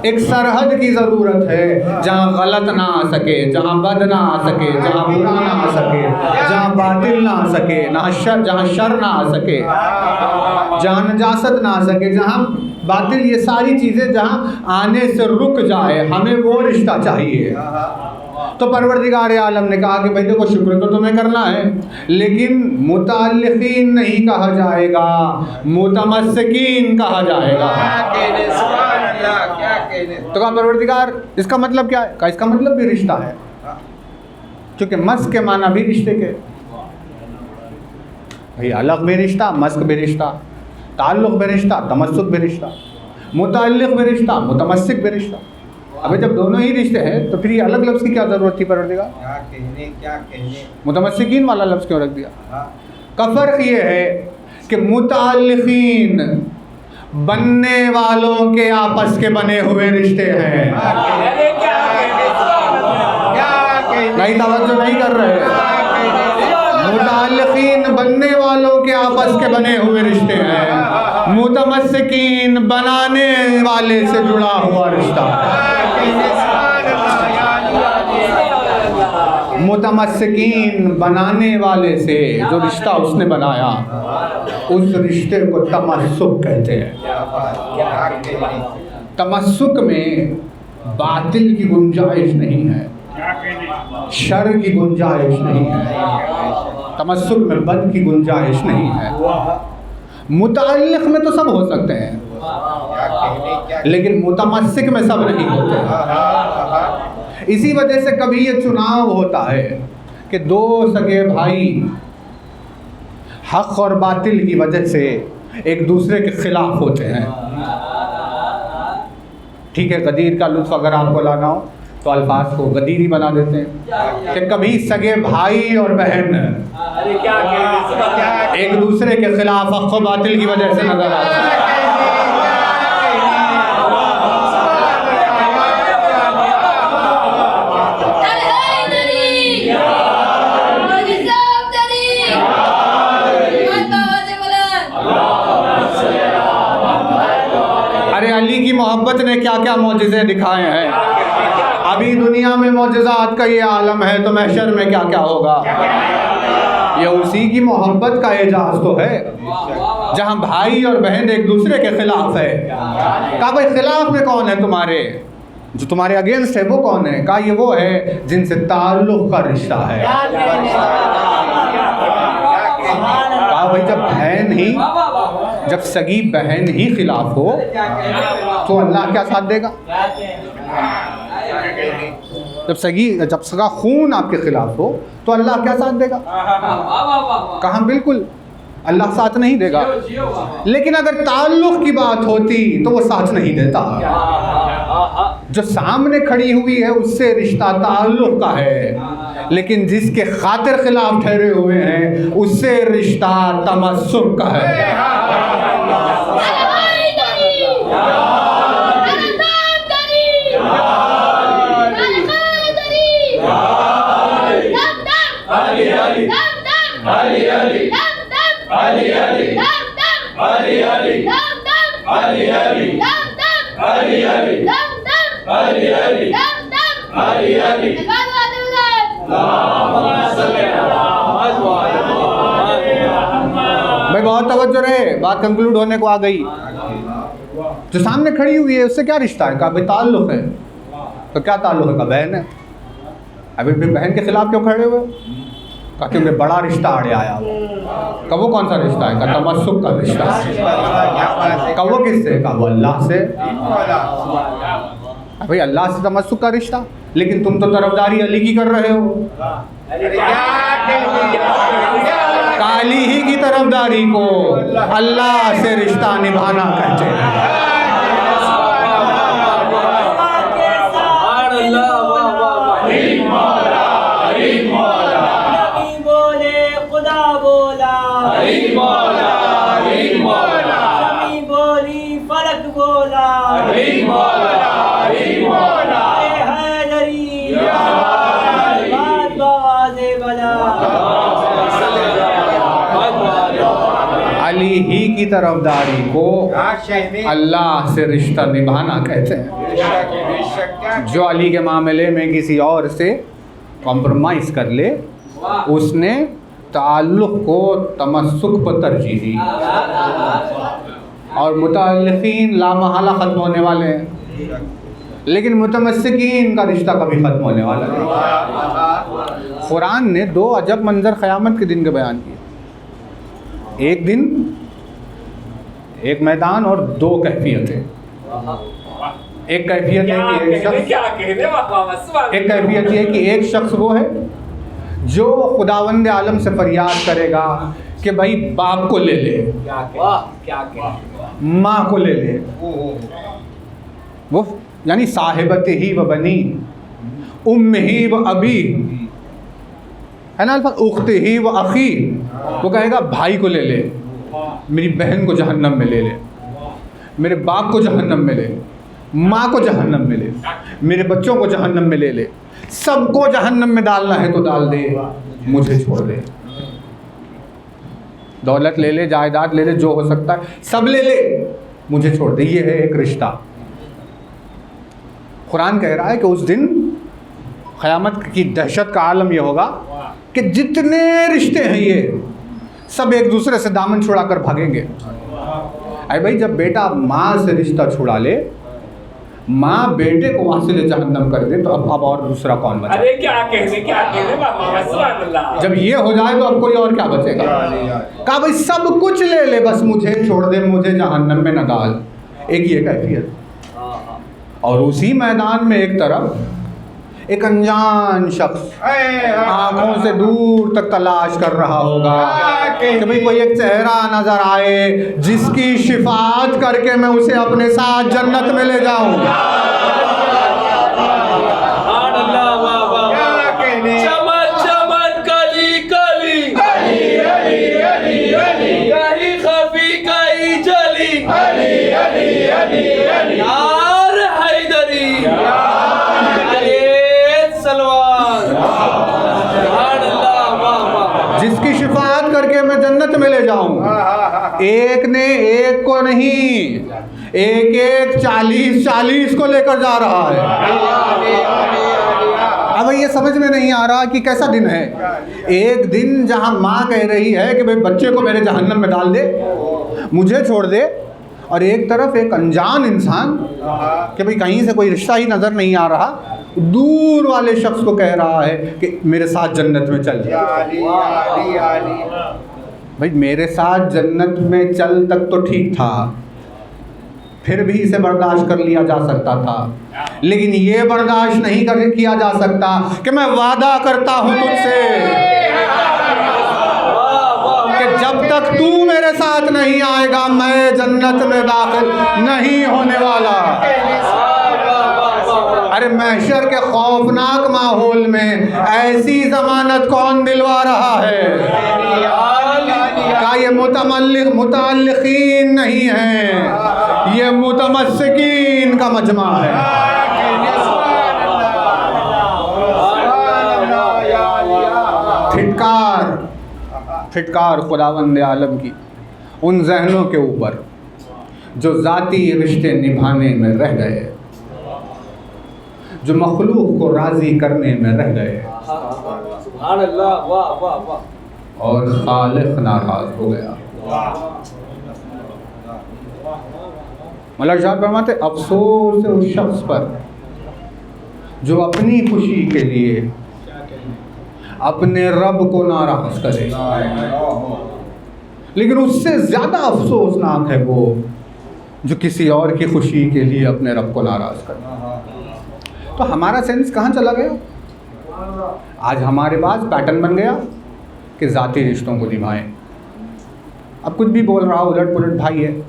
एक सरहद की ज़रूरत है जहाँ गलत ना आ सके, जहाँ बद ना आ सके, जहाँ बुरा ना आ सके, जहाँ बातिल ना आ सके, जहाँ शर ना आ सके, जहाँ नजासत ना आ सके, जहाँ बातिल, ये सारी चीज़ें जहाँ आने से रुक जाए, हमें वो रिश्ता चाहिए। तो परवरदिगार आलम ने कहा कि भाई देखो शुक्र तो तुम्हें करना है, लेकिन मुताल्लिकीन नहीं कहा जाएगा, मुतमस्सिकीन कहा जाएगा। तो कहा परवरदिगार इसका मतलब क्या है? कहा इसका मतलब भी रिश्ता है, क्योंकि मस्क के माना भी रिश्ते के, भाई अलग भी रिश्ता, मस्क भी रिश्ता, ताल्लुक़ भी रिश्ता, तमस्सुक भी रिश्ता, मुताल्लिक़ भी रिश्ता, मुतमस्सिक भी रिश्ता। अबे जब दोनों ही रिश्ते हैं तो फिर ये अलग लफ्ज़ की क्या ज़रूरत थी परवरदिगार? क्या कहने मुतमस्सिकीन वाला लफ्ज़ क्यों रख दिया? का फ़र्क ये है कि मुताल्लिकीन बनने वालों के आपस के बने हुए रिश्ते हैं। नहीं, तवज्जो नहीं कर रहे। मुताल्लिकीन बनने वालों के आपस के बने हुए रिश्ते हैं, मुतमस्सिकीन बनाने वाले से जुड़ा हुआ रिश्ता। मुतमस्सिकीन बनाने वाले से जो रिश्ता उसने बनाया, उस रिश्ते को तमस्सुक कहते हैं। तमस्सुक में बातिल की गुंजाइश नहीं है, शर की गुंजाइश नहीं है, तमस्सुक में बद की गुंजाइश नहीं है। मुताल्लिक़ में तो सब हो सकते हैं, लेकिन मुतमस्सिक में सब नहीं होते। इसी वजह से कभी ये चुनाव होता है कि दो सगे भाई हक़ और बातिल की वजह से एक दूसरे के खिलाफ होते हैं। ठीक है, गदीर का लुत्फ़ अगर आपको लाना हो तो अल्फाज को गदीरी बना देते हैं कि कभी सगे भाई और बहन एक दूसरे के खिलाफ हक़ और बातिल की वजह से नजर आते हैं। अरे अली की मोहब्बत ने क्या क्या मौजिज़े दिखाए हैं। अभी दुनिया में मौजिज़ात का ये आलम है, तो महशर में क्या क्या होगा। ये उसी की मोहब्बत का एजाज़ तो है जहाँ भाई और बहन एक दूसरे के खिलाफ है। कहा भाई खिलाफ में कौन है तुम्हारे, जो तुम्हारे अगेंस्ट है वो कौन है? कहा ये वो है जिनसे ताल्लुक़ का रिश्ता है। कहा भाई जब बहन ही, जब सगी बहन ही खिलाफ हो तो अल्लाह क्या साथ देगा? जब सगा खून आपके खिलाफ हो तो अल्लाह क्या साथ देगा? कहाँ बिल्कुल अल्लाह साथ नहीं देगा। लेकिन अगर ताल्लुक़ की बात होती तो वो साथ नहीं देता। जो सामने खड़ी हुई है उससे रिश्ता ताल्लुक़ का है, लेकिन जिसके खातिर खिलाफ ठहरे हुए हैं उससे रिश्ता तमस्सुक का है। भाई बहुत तवज्जो रहे, बात कंक्लूड होने को आ गई। जो सामने खड़ी हुई है उससे क्या रिश्ता है? कहा भाई ताल्लुक़ है। तो क्या ताल्लुक़ है? का बहन है। अभी फिर बहन के खिलाफ क्यों खड़े हुए? कहा क्योंकि बड़ा रिश्ता आड़े आया। कहा वो कौन सा रिश्ता है? कहा तमस्सुक का रिश्ता। कहा वो किससे? कहा वो अल्लाह से। भाई अल्लाह से तमस्सुक का रिश्ता, लेकिन तुम तो तरफदारी अली की कर रहे हो। काली ही की तरफदारी को अल्लाह से रिश्ता निभाना कहते हैं। अली ही की तरफदारी को कहने अल्लाह से रिश्ता निभाना कहते हैं। बेशक क्या जो अली के मामले में किसी और से कॉम्प्रोमाइज़ कर ले, उसने ताल्लुक़ को तमस्सुक पर तरजीह दी। और मुतअल्लिक़ीन लामहला ख़त्म होने वाले हैं, लेकिन मुतमस्सिकीन का रिश्ता कभी ख़त्म होने वाला नहीं। कुरान ने 2 अजब मंज़र क़यामत के दिन के बयान किए। एक दिन, एक मैदान और 2 कैफियतें। एक कैफियत है कि एक शख्स वो है जो खुदावंद आलम से फरियाद करेगा कि भाई बाप को ले ले, माँ को ले ले, वो यानी साहिबत ही व बनी, उम्म ही व अबी, है ना अल्फाज, उख्त ही व अखी। वो कहेगा भाई को ले ले, मेरी बहन को जहन्नम में ले ले, मेरे बाप को जहन्नम में ले, माँ को जहन्नम में ले, मेरे बच्चों को जहन्नम में ले ले, सबको जहन्नम में डालना है तो डाल दे, मुझे छोड़ दे। दौलत ले ले, जायदाद ले ले, जो हो सकता है सब ले ले, मुझे छोड़ दे। ये है एक रिश्ता। कुरान कह रहा है कि उस दिन क़यामत की दहशत का आलम ये होगा कि जितने रिश्ते हैं ये सब एक दूसरे से दामन छुड़ा कर भागेंगे। अरे भाई, जब बेटा माँ से रिश्ता छुड़ा ले, माँ बेटे को वहाँ से ले जहन्नम कर दे, तो अब और दूसरा कौन बचा? अरे क्या कहने बाबा, जब ये हो जाए तो अब कोई और क्या बचेगा? कहा भाई सब कुछ ले ले, बस मुझे छोड़ दे, मुझे जहन्नम में न डाल। एक ये कैफियत। और उसी मैदान में एक तरफ एक अनजान शख्स आंखों से दूर तक तलाश कर रहा होगा कि भाई कोई एक चेहरा नजर आए जिसकी शिफात करके मैं उसे अपने साथ जन्नत में ले जाऊं। चमन चमन कली कली, कहीं खफी कहीं जली, यार हैदरी, जिसकी शिफात करके मैं जन्नत में ले जाऊं। एक ने एक को नहीं, एक एक 40 को लेकर जा रहा है। अब ये समझ में नहीं आ रहा कि कैसा दिन है। एक दिन जहां माँ कह रही है कि भाई बच्चे को मेरे जहन्नम में डाल दे, मुझे छोड़ दे, और एक तरफ एक अनजान इंसान कि भाई कहीं से कोई रिश्ता ही नज़र नहीं आ रहा, दूर वाले शख्स को कह रहा है कि मेरे साथ जन्नत में चल। भाई मेरे साथ जन्नत में चल तक तो ठीक था, फिर भी इसे बर्दाश्त कर लिया जा सकता था, लेकिन ये बर्दाश्त नहीं किया जा सकता कि मैं वादा करता हूँ तुझसे कि जब तक तू मेरे साथ नहीं आएगा मैं जन्नत में दाखिल नहीं होने वाला। अरे महशर के खौफनाक माहौल में ऐसी जमानत कौन दिलवा रहा है? क्या ये मुतअल्लिक़ीन नहीं है, ये मुतमस्सिकीन का मजमा है। फिटकार खुदावंद आलम की उन जहनों के ऊपर जो ज़ाती रिश्ते निभाने में रह गए, जो मखलूक को राज़ी करने में रह गए, सुभान अल्लाह, वाह वाह वाह, और खालिक नाराज़ हो गया। मौला शाह फरमाते अफसोस है उस शख्स पर जो अपनी खुशी के लिए अपने रब को नाराज़ करे, लेकिन उससे ज़्यादा अफसोसनाक है वो जो किसी और की खुशी के लिए अपने रब को नाराज़ करे। तो हमारा सेंस कहाँ चला गया? आज हमारे पास पैटर्न बन गया कि ज़ाती रिश्तों को निभाएं। अब कुछ भी बोल रहा उलट पुलट भाई है,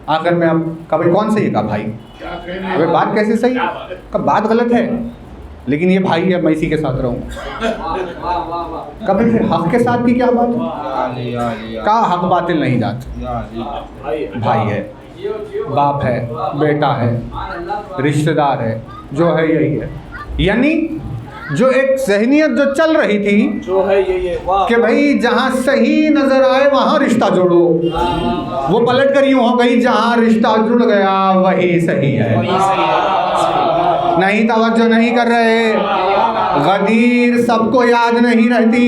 आखिर में अब कभी कौन सही का भाई? अबे बात कैसे सही? कब बात गलत है, लेकिन ये भाई है, मैं इसी के साथ रहूँ। कभी फिर हक के साथ की क्या बात? का हक बातिल नहीं जाते। भाई है, बाप है, बेटा है, रिश्तेदार है, जो है यही है। यानी जो एक ज़हनियत जो चल रही थी जो है ये वाह कि भाई जहाँ सही नज़र आए वहाँ रिश्ता जोड़ो, वो पलट कर यूँ हो गई जहाँ रिश्ता जुड़ गया वही सही है। नहीं, तवज्जो नहीं कर रहे। गदीर सबको याद नहीं रहती।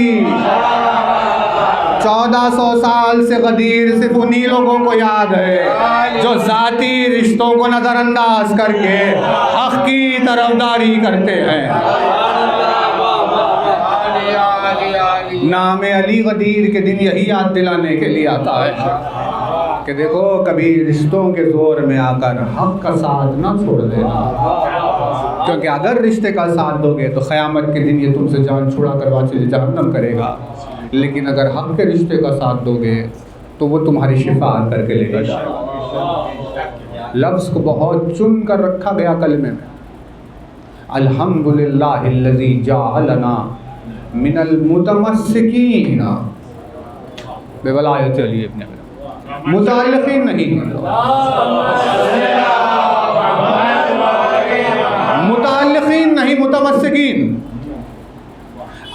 1400 साल से गदीर सिर्फ उन्हीं लोगों को याद है जो ज़ाती रिश्तों को नज़रअंदाज करके हक़ की तरफदारी करते हैं। नाम अली गदीर के दिन यही याद दिलाने के लिए आता है कि देखो कभी रिश्तों के ज़ोर में आकर हक़ का साथ ना छोड़ देना, क्योंकि अगर रिश्ते का साथ दोगे तो क़यामत के दिन ये तुमसे जान छुड़ा करवा चीज़ जहन्नम करेगा, लेकिन अगर हक़ के रिश्ते का साथ दोगे तो वो तुम्हारी शिफाअत करके लेकर जाएगा। लफ्ज़ को बहुत चुन कर रखा गया कलमे में। अल्हम्दुलिल्लाहिल्लज़ी जअलना मिनल मुतमस्सिकीन बेवलायत अली इब्न मुताल्लिक़ीन नहीं, मुताल्लिक़ीन नहीं, मुतमस्सिकीन।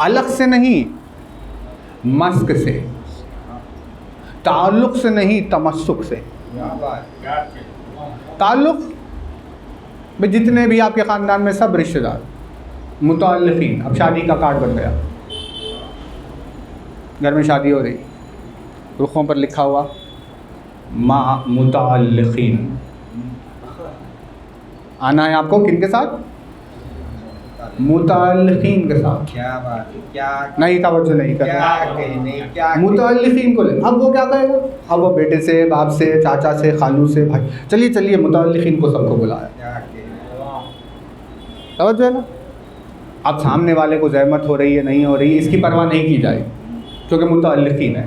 अलग से नहीं, मस्क से, ताल्लुक़ से नहीं, तमस्सुक से। ताल्लुक़ में जितने भी आपके ख़ानदान में सब रिश्तेदार, मुताल्लिक़ीन। अब शादी का कार्ड बन गया, घर में शादी हो रही, रुखों पर लिखा हुआ मा मुताल्लिक़ीन। आना है आपको किन के साथ? मुताल्लिक़ीन के साथ। क्या बात है, क्या नहीं, तवज्जो नहीं कर क्या कहने, क्या मुताल्लिक़ीन को ले। अब वो क्या कहेगा? अब वो बेटे से, बाप से, चाचा से, खालू से, भाई, चलिए चलिए मुताल्लिक़ीन को सबको बुलाया। क्या कहने। तवज्जो है ना? अब सामने वाले को ज़हमत हो रही है नहीं हो रही, इसकी परवाह नहीं की जाए क्योंकि मुताल्लिक़ीन है।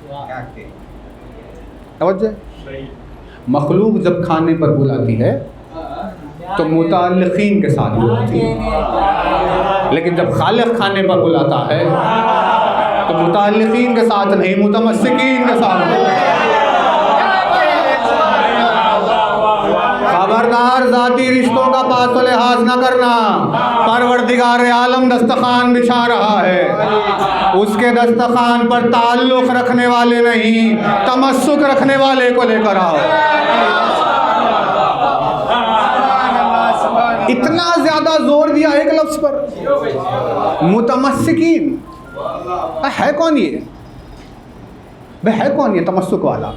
क्या कहने। तवज्जो है? मखलूक जब खाने पर बुलाती है तो मुताल्लिक़ीन के साथ बुलाती है, लेकिन जब खालिक़ खाने पर बुलाता है तो मुताल्लिक़ीन के साथ नहीं, मुतमस्सिकीन के साथ। खबरदार, ज़ाती रिश्तों का पास व लिहाज न करना। परवरदिगार आलम दस्तखान बिछा रहा है, उसके दस्तखान पर ताल्लुक़ रखने वाले नहीं, तमस्सुक रखने वाले को लेकर आओ। इतना ज़्यादा जोर दिया एक लफ्ज़ पर, मुतमस्सिकीन। है कौन ये? वह है कौन ये तमस्सुक वाला?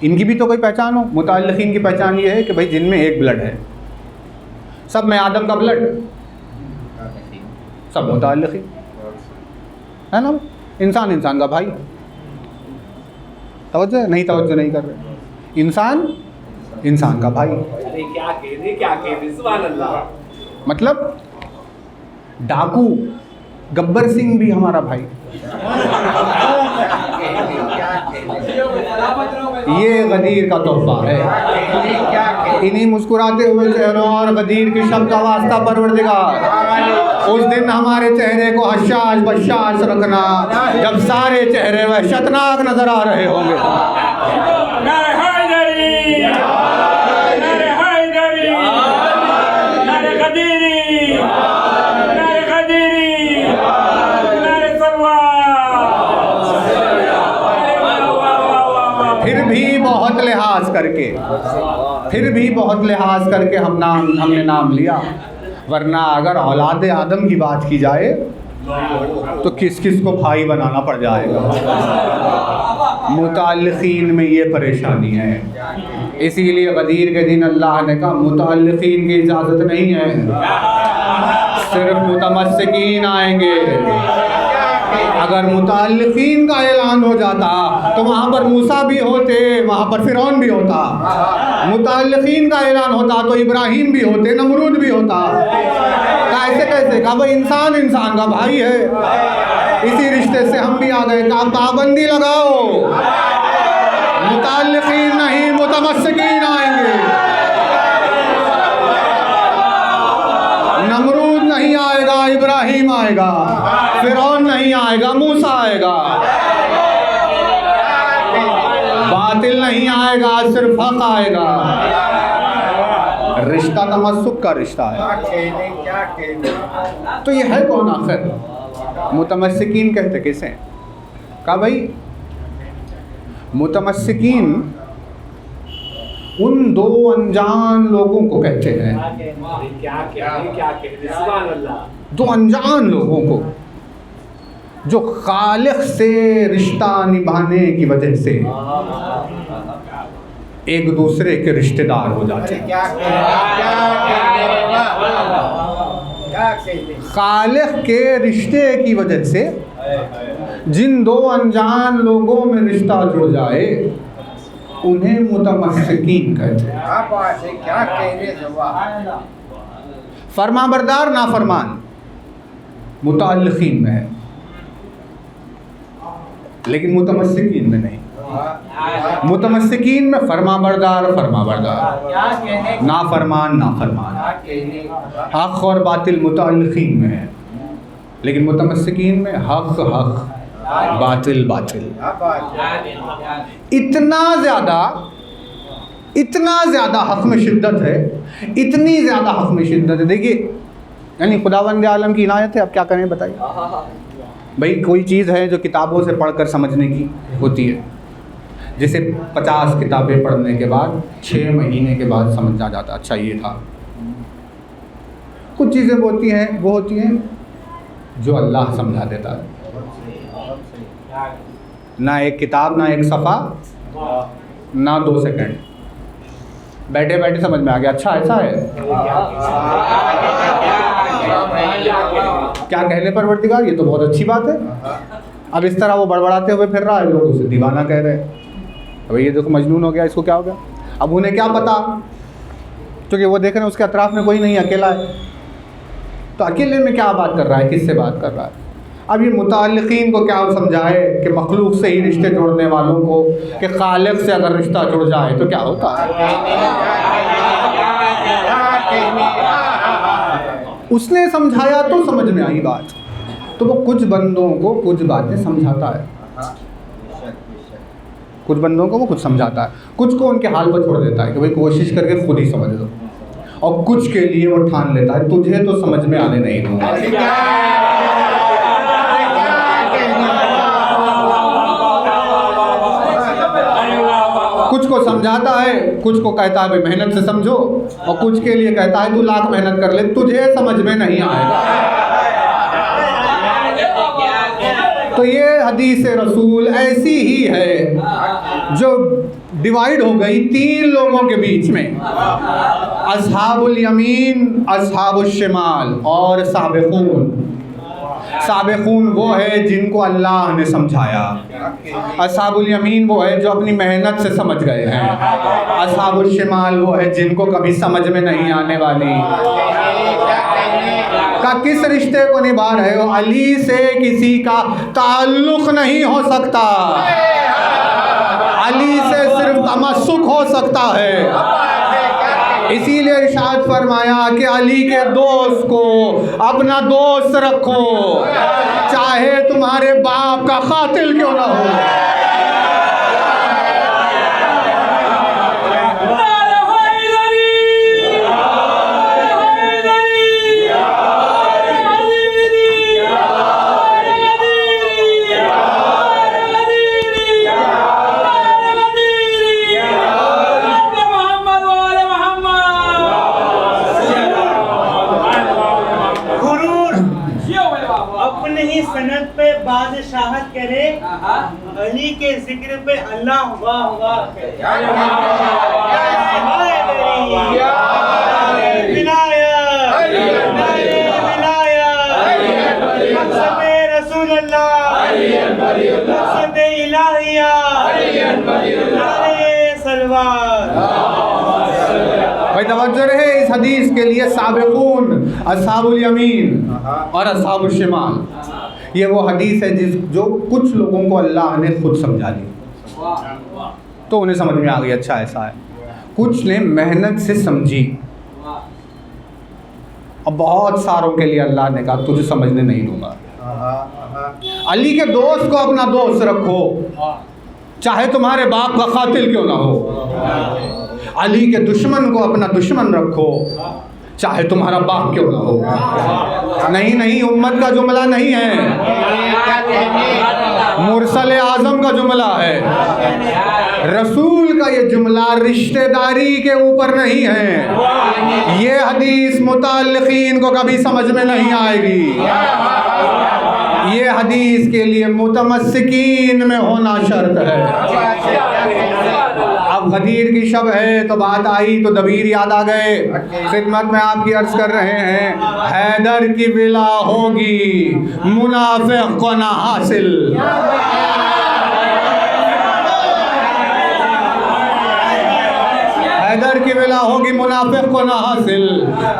इनकी भी तो कोई पहचान हो। मुताल्लिक़ीन की पहचान ये है कि भाई जिनमें एक ब्लड है, सब में आदम का ब्लड, सब मुताल्लिक़ीन है ना, इंसान इंसान का भाई। तवज्जो नहीं, तवज्जो नहीं कर रहे। इंसान इंसान का भाई, अरे क्या कहने सुभान अल्लाह। मतलब डाकू गब्बर सिंह भी हमारा भाई। ये गदीर का तोहफा है। इन्हीं मुस्कुराते हुए चेहरों और गदीर की शब का वास्ता परवरदिगार, उस दिन हमारे चेहरे को हशाश बशाश रखना जब सारे चेहरे वहशतनाक नजर आ रहे होंगे। फिर भी बहुत लिहाज करके हमने नाम लिया, वरना अगर औलाद आदम की बात की जाए तो किस किस को भाई बनाना पड़ जाएगा। मुताल्लिक़ीन में ये परेशानी है, इसीलिए गदीर के दिन अल्लाह ने कहा मुताल्लिक़ीन की इजाज़त नहीं है, सिर्फ मुतमस्सिकीन आएंगे। अगर मुताल्लिक़ीन का ऐलान हो जाता तो वहाँ पर मूसा भी होते, वहाँ पर फ़िरौन भी होता। मुताल्लिक़ीन का ऐलान होता तो इब्राहीम भी होते, नमरूद भी होता। कैसे कैसे? कहा भाई इंसान इंसान का भाई है, इसी रिश्ते से हम भी आ गए। कहा पाबंदी लगाओ, मुताल्लिक़ीन नहीं मुतमस्सिकीन आएंगे। नमरूद नहीं आएगा, इब्राहीम आएगा, फ़िरौन नहीं आएगा, मूसा आएगा। बातिल नहीं आएगा, सिर्फ हक़ आएगा। रिश्ता तमस्सुक का रिश्ता क्या है। कहने क्या कहने। तो ये है कौन आखिर? मुतमस्सिकीन कहते किसे हैं? कहा भाई मुतमस्सिकीन उन दो अनजान लोगों को कहते हैं, क्या कहने, सुभान अल्लाह। दो अनजान लोगों को जो खालिक से रिश्ता निभाने की वजह से एक दूसरे के रिश्तेदार हो जाते अरे हैं। क्या कहने क्या कहने। वाह, वाह, वाह। क्या कहने। खालिक के रिश्ते की वजह से जिन दो अनजान लोगों में रिश्ता जुड़ जाए उन्हें मुतमस्सिकीन कहते हैं। क्या बात है, क्या कहने जवाब। फरमाबरदार नाफरमान मुतअल्लिकीन में है, लेकिन मुतमस्सिकीन में नहीं। मुतमस्सिकीन में फरमाबरदार फरमाबरदार, क्या कहने नाफरमान नाफरमान, क्या कहने। हक और बातिल मुतअल्लिकीन में है, लेकिन मुतमस्सिकीन में हक हक बातिल बातिल। क्या बात है। इतना ज़्यादा हक में शिद्दत है, इतनी ज़्यादा हक में शिद्दत है। देखिए यानी खुदावंद आलम की इनायत है। अब क्या करें बताइए भाई। कोई चीज़ है जो किताबों से पढ़कर समझने की होती है, जैसे 50 किताबें पढ़ने के बाद 6 महीने के बाद समझ आ जाता अच्छा ये था। कुछ चीज़ें वो होती हैं जो अल्लाह समझा देता है। ना एक किताब, ना एक सफ़ा, ना 2 सेकंड, बैठे बैठे समझ में आ गया अच्छा ऐसा है। क्या कहने परवरदिगार, ये तो बहुत अच्छी बात है। अब इस तरह वो बड़बड़ाते हुए फिर रहा है, लोग उसे दीवाना कह रहे हैं। अब ये देखो मजनून हो गया, इसको क्या हो गया। अब उन्हें क्या पता, क्योंकि वो देख रहे हैं उसके अतराफ़ में कोई नहीं, अकेला है। तो अकेले में क्या बात कर रहा है, किससे बात कर रहा है। अब ये मुताल्लिकीन को क्या समझाए कि मखलूक से ही रिश्ते जोड़ने वालों को कि खालिक से अगर रिश्ता जुड़ जाए तो क्या होता है। उसने समझाया तो समझ में आई बात, तो वो कुछ बंदों को कुछ बातें समझाता है, कुछ बंदों को वो कुछ समझाता है, कुछ को उनके हाल पर छोड़ देता है कि भाई कोशिश करके खुद ही समझ लो, और कुछ के लिए वो ठान लेता है तुझे तो समझ में आने नहीं दूंगा। कुछ को समझाता है, कुछ को कहता है भाई मेहनत से समझो, और कुछ के लिए कहता है तू लाख मेहनत कर ले तुझे समझ में नहीं आएगा। तो ये हदीस रसूल ऐसी ही है जो डिवाइड हो गई 3 लोगों के बीच में, अस्हाबुल यमीन, अस्हाबुल शिमाल और साबिकून। साबिकून वो है जिनको अल्लाह ने समझाया, अस्हाबुल यमीन वो है जो अपनी मेहनत से समझ गए हैं, अस्हाबुल शिमाल वो है जिनको कभी समझ में नहीं आने वाली। का किस रिश्ते को निभा रहे हो, अली से किसी का ताल्लुक नहीं हो सकता, अली से सिर्फ तमस्सुक हो सकता है। इसीलिए इरशाद फरमाया कि अली के दोस्त को अपना दोस्त रखो, चाहे तुम्हारे बाप का कातिल क्यों ना हो। बादशाहत करे, अली के जिक्र पे अल्लाह वाह वाह करे। रसूल अल्लाह इलाहिया सलवार। भाई तवज्जो रहे इस हदीस के लिए। साबिकून, अस्हाबुल यमीन और अस्हाबुल शिमाल, ये वो हदीस है जो कुछ लोगों को अल्लाह ने खुद समझा दी, तो उन्हें समझ में आ गई अच्छा ऐसा है। कुछ ने मेहनत से समझी, और बहुत सारों के लिए अल्लाह ने कहा तुझे समझने नहीं दूंगा। अली के दोस्त को अपना दोस्त रखो, चाहे तुम्हारे बाप का कातिल क्यों ना हो। अली के दुश्मन को अपना दुश्मन रखो, चाहे तुम्हारा बाप क्यों ना हो। नहीं नहीं, उम्मत का जुमला नहीं है, मुरसल आजम का जुमला है। रसूल का ये जुमला रिश्तेदारी के ऊपर नहीं है। ये हदीस मुताल्लिकीन को कभी समझ में नहीं आएगी। ये हदीस के लिए मुतमस्सिकीन में होना शर्त है। अब गदीर की शब है तो बात आई तो दबीर याद आ गए। खिदमत में आपकी अर्ज कर रहे हैं, हैदर की विला होगी मुनाफिक को ना हासिल। हैदर की विला होगी मुनाफिक को ना हासिल।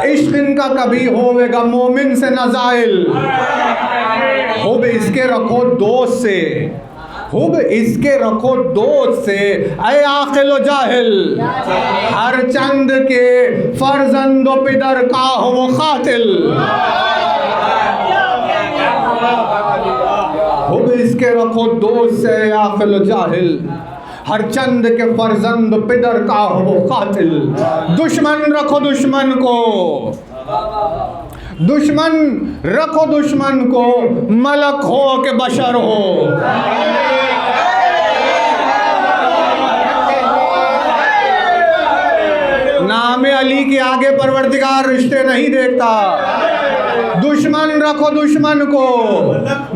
इश्क इनका कभी होवेगा मोमिन से नज़ाइल। खूब इसके रखो दोस्त से, खूब इसके रखो दोस्त से, ऐ आकिल व जाहिल। हर चंद के फर्जंदो पिदर का हो वो कातिल। खूब इसके रखो दोस्त से, ऐ आकिल व जाहिल। हर चंद के फर्जंद पिदर का हो वो कातिल। दुश्मन रखो दुश्मन को, दुश्मन रखो दुश्मन को, मलक हो के बशर हो। नाम अली के आगे परवरदिगार रिश्ते नहीं देखता। दुश्मन रखो दुश्मन को,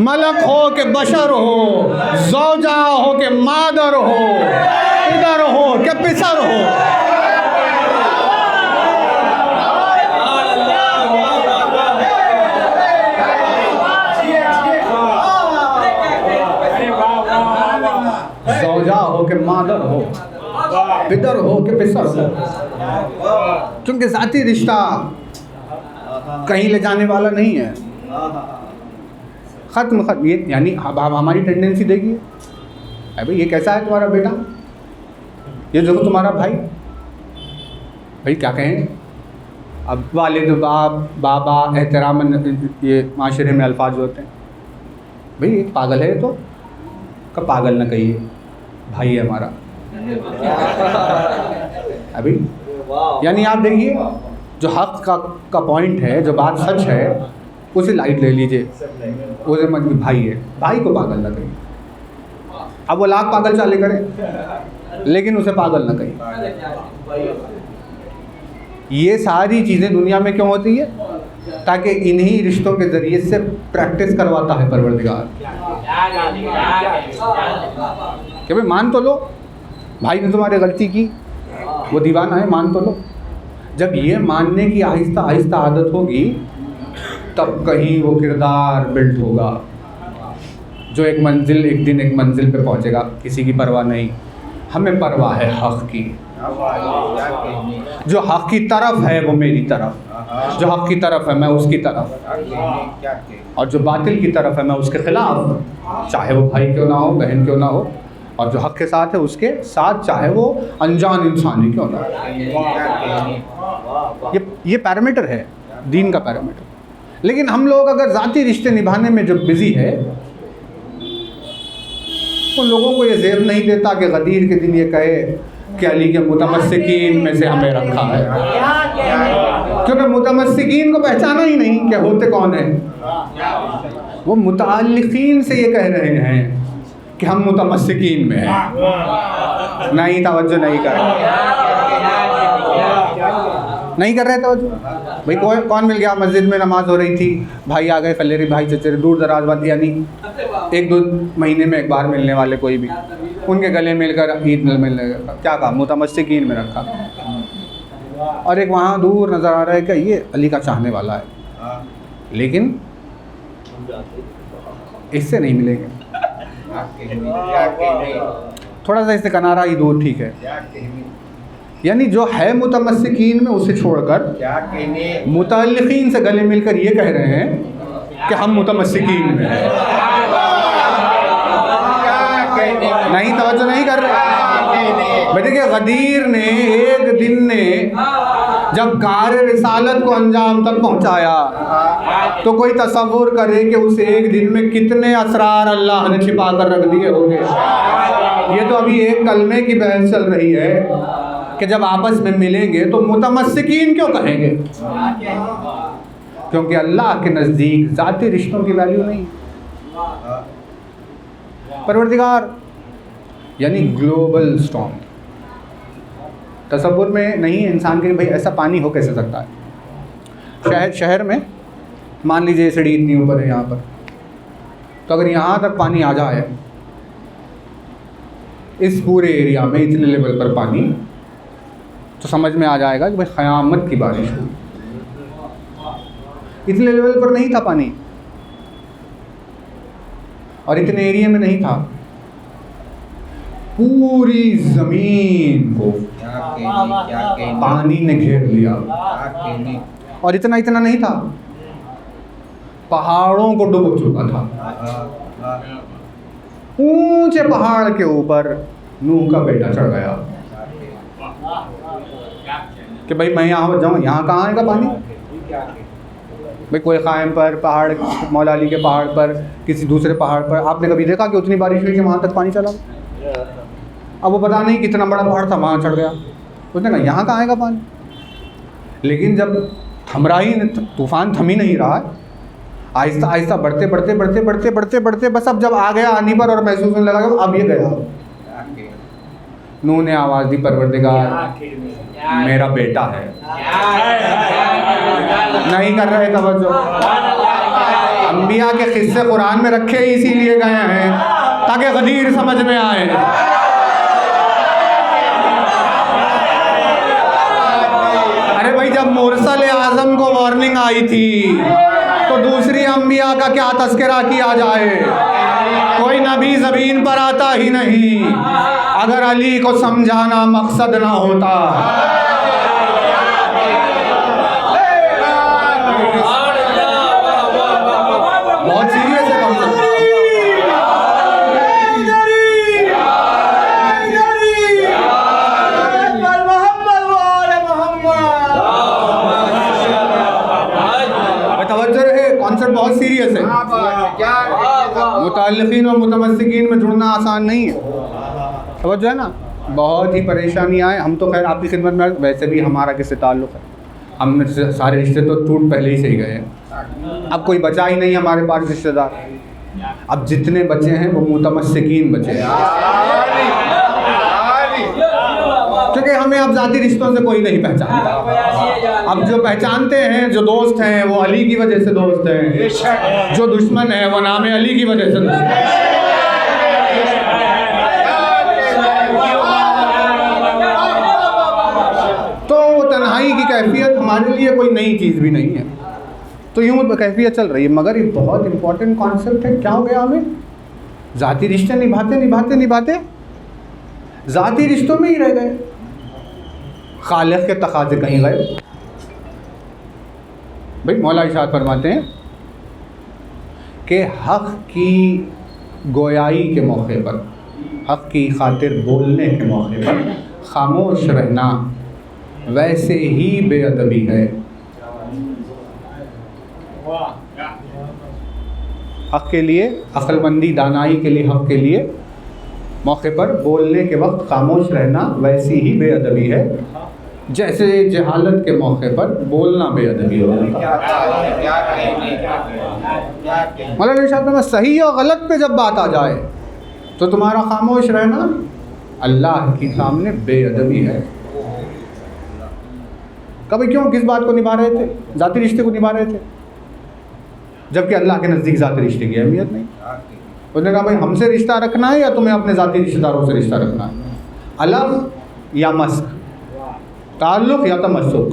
मलक हो के बशर हो, ज़ौजा हो के मादर हो, इधर हो के पिसर हो। ज़ौजा हो के मादर हो, पिदर हो के पिसर हो। क्योंकि ज़ाती रिश्ता कहीं ले जाने वाला नहीं है। ख़त्म। ये यानी अब हमारी टेंडेंसी देखिए, अरे ये कैसा है तुम्हारा बेटा, ये देखो तुम्हारा भाई, भाई क्या कहें। अब वालिद बाप बाबा एहतराम, ये माशरे में अल्फाज होते हैं। भाई एक पागल है तो कब पागल ना कहिए, भाई है हमारा। अभी यानी आप देखिए, जो हक़ का पॉइंट है, जो बात सच है, उसे लाइट ले लीजिए, उसे मत भाई है, भाई को पागल ना कहिए। अब वो लाख पागल चाले करें लेकिन उसे पागल ना कहिए। ये सारी चीज़ें दुनिया में क्यों होती है? ताकि इन्हीं रिश्तों के ज़रिए से प्रैक्टिस करवाता है परवरदिगार कि भाई मान तो लो, भाई ने तुम्हारी गलती की, वो दीवाना है, मान तो लो। जब ये मानने की आहिस्ता आहिस्ता आदत होगी तब कहीं वो किरदार बिल्ड होगा जो एक दिन एक मंजिल पे पहुंचेगा। किसी की परवाह नहीं, हमें परवाह है हक़ की। जो हक़ की तरफ है वो मेरी तरफ, जो हक़ की तरफ है मैं उसकी तरफ, और जो बातिल की तरफ है मैं उसके ख़िलाफ़, चाहे वो भाई क्यों ना हो, बहन क्यों ना हो। और जो हक़ के साथ है उसके साथ, चाहे वो अनजान इंसान ही क्यों ना हो। ये पैरामीटर है, दीन का पैरामीटर। लेकिन हम लोग अगर ज़ाती रिश्ते निभाने में जो बिज़ी है, उन लोगों को ये ज़ेब नहीं देता कि गदीर के दिन ये कहे कि अली के मुतमस्सिकीन में से हमें रखा है, क्योंकि मुतमस्सिकीन को पहचाना ही नहीं कि होते कौन है। वो मुताल्लिकीन से ये कह रहे हैं कि हम मुतमस्सिकीन में हैं। नहीं, तवज्जो नहीं कर रहे तवज्जो। भाई कौन मिल गया, मस्जिद में नमाज हो रही थी, भाई आ गए, कलेरी भाई चचेरे, दूर दराज बात, यानी 1-2 महीने में एक बार मिलने वाले कोई भी, उनके गले मिलकर ईद मिलने का क्या कहा, मुतमस्सिकीन में रखा। और एक वहाँ दूर नज़र आ रहा है कि ये अली का चाहने वाला है, लेकिन इससे नहीं मिलेंगे। थोड़ा सा इससे कनारा ही दूर, ठीक है। यानी जो है मुतमस्सिकीन में उसे छोड़कर मुताल्लिकीन से गले मिलकर ये कह रहे हैं कि हम मुतमस्सिकीन में हैं। नहीं, तवज्जो नहीं कर रहे। देखिए, गदीर ने एक दिन ने जब कार रिसालत को अंजाम तक पहुंचाया तो कोई तसव्वुर करे कि उस एक दिन में कितने असरार अल्लाह ने छिपा कर रख दिए होंगे। ये तो अभी एक कलमे की बहस चल रही है कि जब आपस में मिलेंगे तो मुतमस्सिकीन क्यों कहेंगे, क्योंकि अल्लाह के नज़दीक ज़ाती रिश्तों की वैल्यू नहीं। परवरदिगार यानी ग्लोबल स्टॉर्म, तसव्वुर में नहीं है इंसान के, भाई ऐसा पानी हो कैसे सकता है। शहर में मान लीजिए सीढ़ी इतनी ऊपर है यहाँ पर, तो अगर यहाँ तक पानी आ जाए, इस पूरे एरिया में इतने लेवल पर पानी, तो समझ में आ जाएगा कि भाई क़यामत की बारिश हुई। इतने लेवल पर नहीं था पानी और इतने एरिया में नहीं था, पूरी ज़मीन को पानी ने घेर लिया। और इतना इतना नहीं था, पहाड़ों को डुबो चुका था। ऊंचे पहाड़ के ऊपर नूह का बेटा चढ़ गया कि भाई मैं यहाँ जाऊँ, यहाँ कहाँ आएगा पानी। भाई कोई क़ायम पर पहाड़, मौला अली के पहाड़ पर, किसी दूसरे पहाड़ पर आपने कभी देखा कि उतनी बारिश हुई कि वहाँ तक पानी चला। अब वो पता नहीं कितना बड़ा पहाड़ था, वहाँ चढ़ गया, उसने कहा यहाँ कहाँ आएगा पानी। लेकिन जब थम रहा ही, तूफ़ान थम ही नहीं रहा, आहिस्ता आहिस्ता बढ़ते बढ़ते बढ़ते बढ़ते बढ़ते बढ़ते बस अब जब आ गया आनी पर और महसूस होने लगा अब ये गया। नूह ने आवाज़ दी, परवरदिगार मेरा बेटा है। नहीं कर रहे तवज्जो। अंबिया के किस्से कुरान में रखे ही इसीलिए गए हैं ताकि गदीर समझ में आए। अरे भाई जब मुरसल आज़म को वार्निंग आई थी तो दूसरी अंबिया का क्या तस्करा किया जाए। कोई नबी ज़मीन पर आता ही नहीं अगर अली को समझाना मकसद ना होता। बहुत सीरियस है कॉन्सेप्ट। कॉन्सेप्ट बहुत सीरियस है। मुताल्लिक़ीन और मुतमस्सिकीन में जुड़ना आसान नहीं है, समझ है ना। बहुत ही परेशानी आए। हम तो खैर आपकी खिदमत में, वैसे भी हमारा किससे ताल्लुक़ है, हम सारे रिश्ते तो टूट पहले ही से ही गए हैं। अब कोई बचा ही नहीं हमारे पास रिश्तेदार। अब जितने बचे हैं वो मुतमस्सिकीन बचे हैं, क्योंकि हमें अब ज़ाती रिश्तों से कोई नहीं पहचानता। अब जो पहचानते हैं, जो दोस्त हैं वो अली की वजह से दोस्त हैं, जो दुश्मन है वो नाम अली की वजह से दुश्मन है। तो तन्हाई की कैफियत हमारे लिए कोई नई चीज़ भी नहीं है, तो यूँ कैफियत चल रही है। मगर ये बहुत इंपॉर्टेंट कॉन्सेप्ट है। क्या हो गया हमें, ज़ाती रिश्ते निभाते निभाते निभाते ज़ाती रिश्तों में ही रह गए, खालिक के तकाज़े कहीं गए। भाई मौला इरशाद फरमाते हैं कि हक़ की गोयाई के मौके पर, हक़ की खातिर बोलने के मौके पर खामोश रहना वैसे ही बेअदबी है। हक़ के लिए, अक्लमंदी दानाई के लिए, हक़ के लिए मौके पर बोलने के वक्त खामोश रहना वैसी ही बेअदबी है जैसे जहालत के मौके पर बोलना बेअदबी हो। मौलाना इरशाद में सही और गलत पे जब बात आ जाए तो तुम्हारा खामोश रहना अल्लाह के सामने बेअदबी है। कभी क्यों, किस बात को निभा रहे थे, ज़ाती रिश्ते को निभा रहे थे, जबकि अल्लाह के नज़दीक ज़ाती रिश्ते की अहमियत नहीं। उसने कहा भाई हमसे रिश्ता रखना है या तुम्हें अपने ज़ाती रिश्तेदारों से रिश्ता रखना है, अलग या मस्क, ताल्लुक़ या तमस्सुक।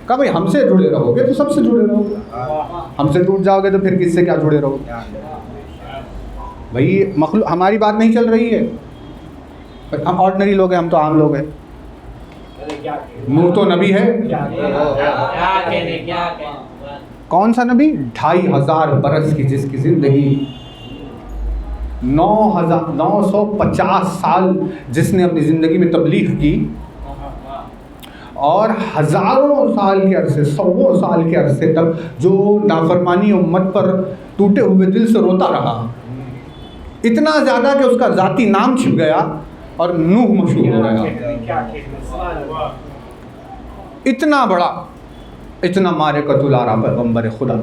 कहा भाई हमसे जुड़े रहोगे तो सबसे जुड़े रहोगे, हमसे टूट जाओगे तो फिर किससे क्या जुड़े रहोगे। भाई मखलूक, हमारी बात नहीं चल रही है, हम ऑर्डिनरी लोग हैं, हम तो आम लोग हैं। नूह तो नबी है, कौन सा नबी, 2500 बरस की जिसकी ज़िंदगी, 950 साल जिसने अपनी ज़िंदगी में तबलीग की, और हज़ारों साल के अरसे, 100 साल के अरसे तक जो नाफरमानी उम्मत पर टूटे हुए दिल से रोता रहा, इतना ज़्यादा कि उसका ज़ाती नाम छिप गया और नूह मशहूर हो गया। इतना बड़ा, इतना मारे कतुलारा पैगंबर खुदा।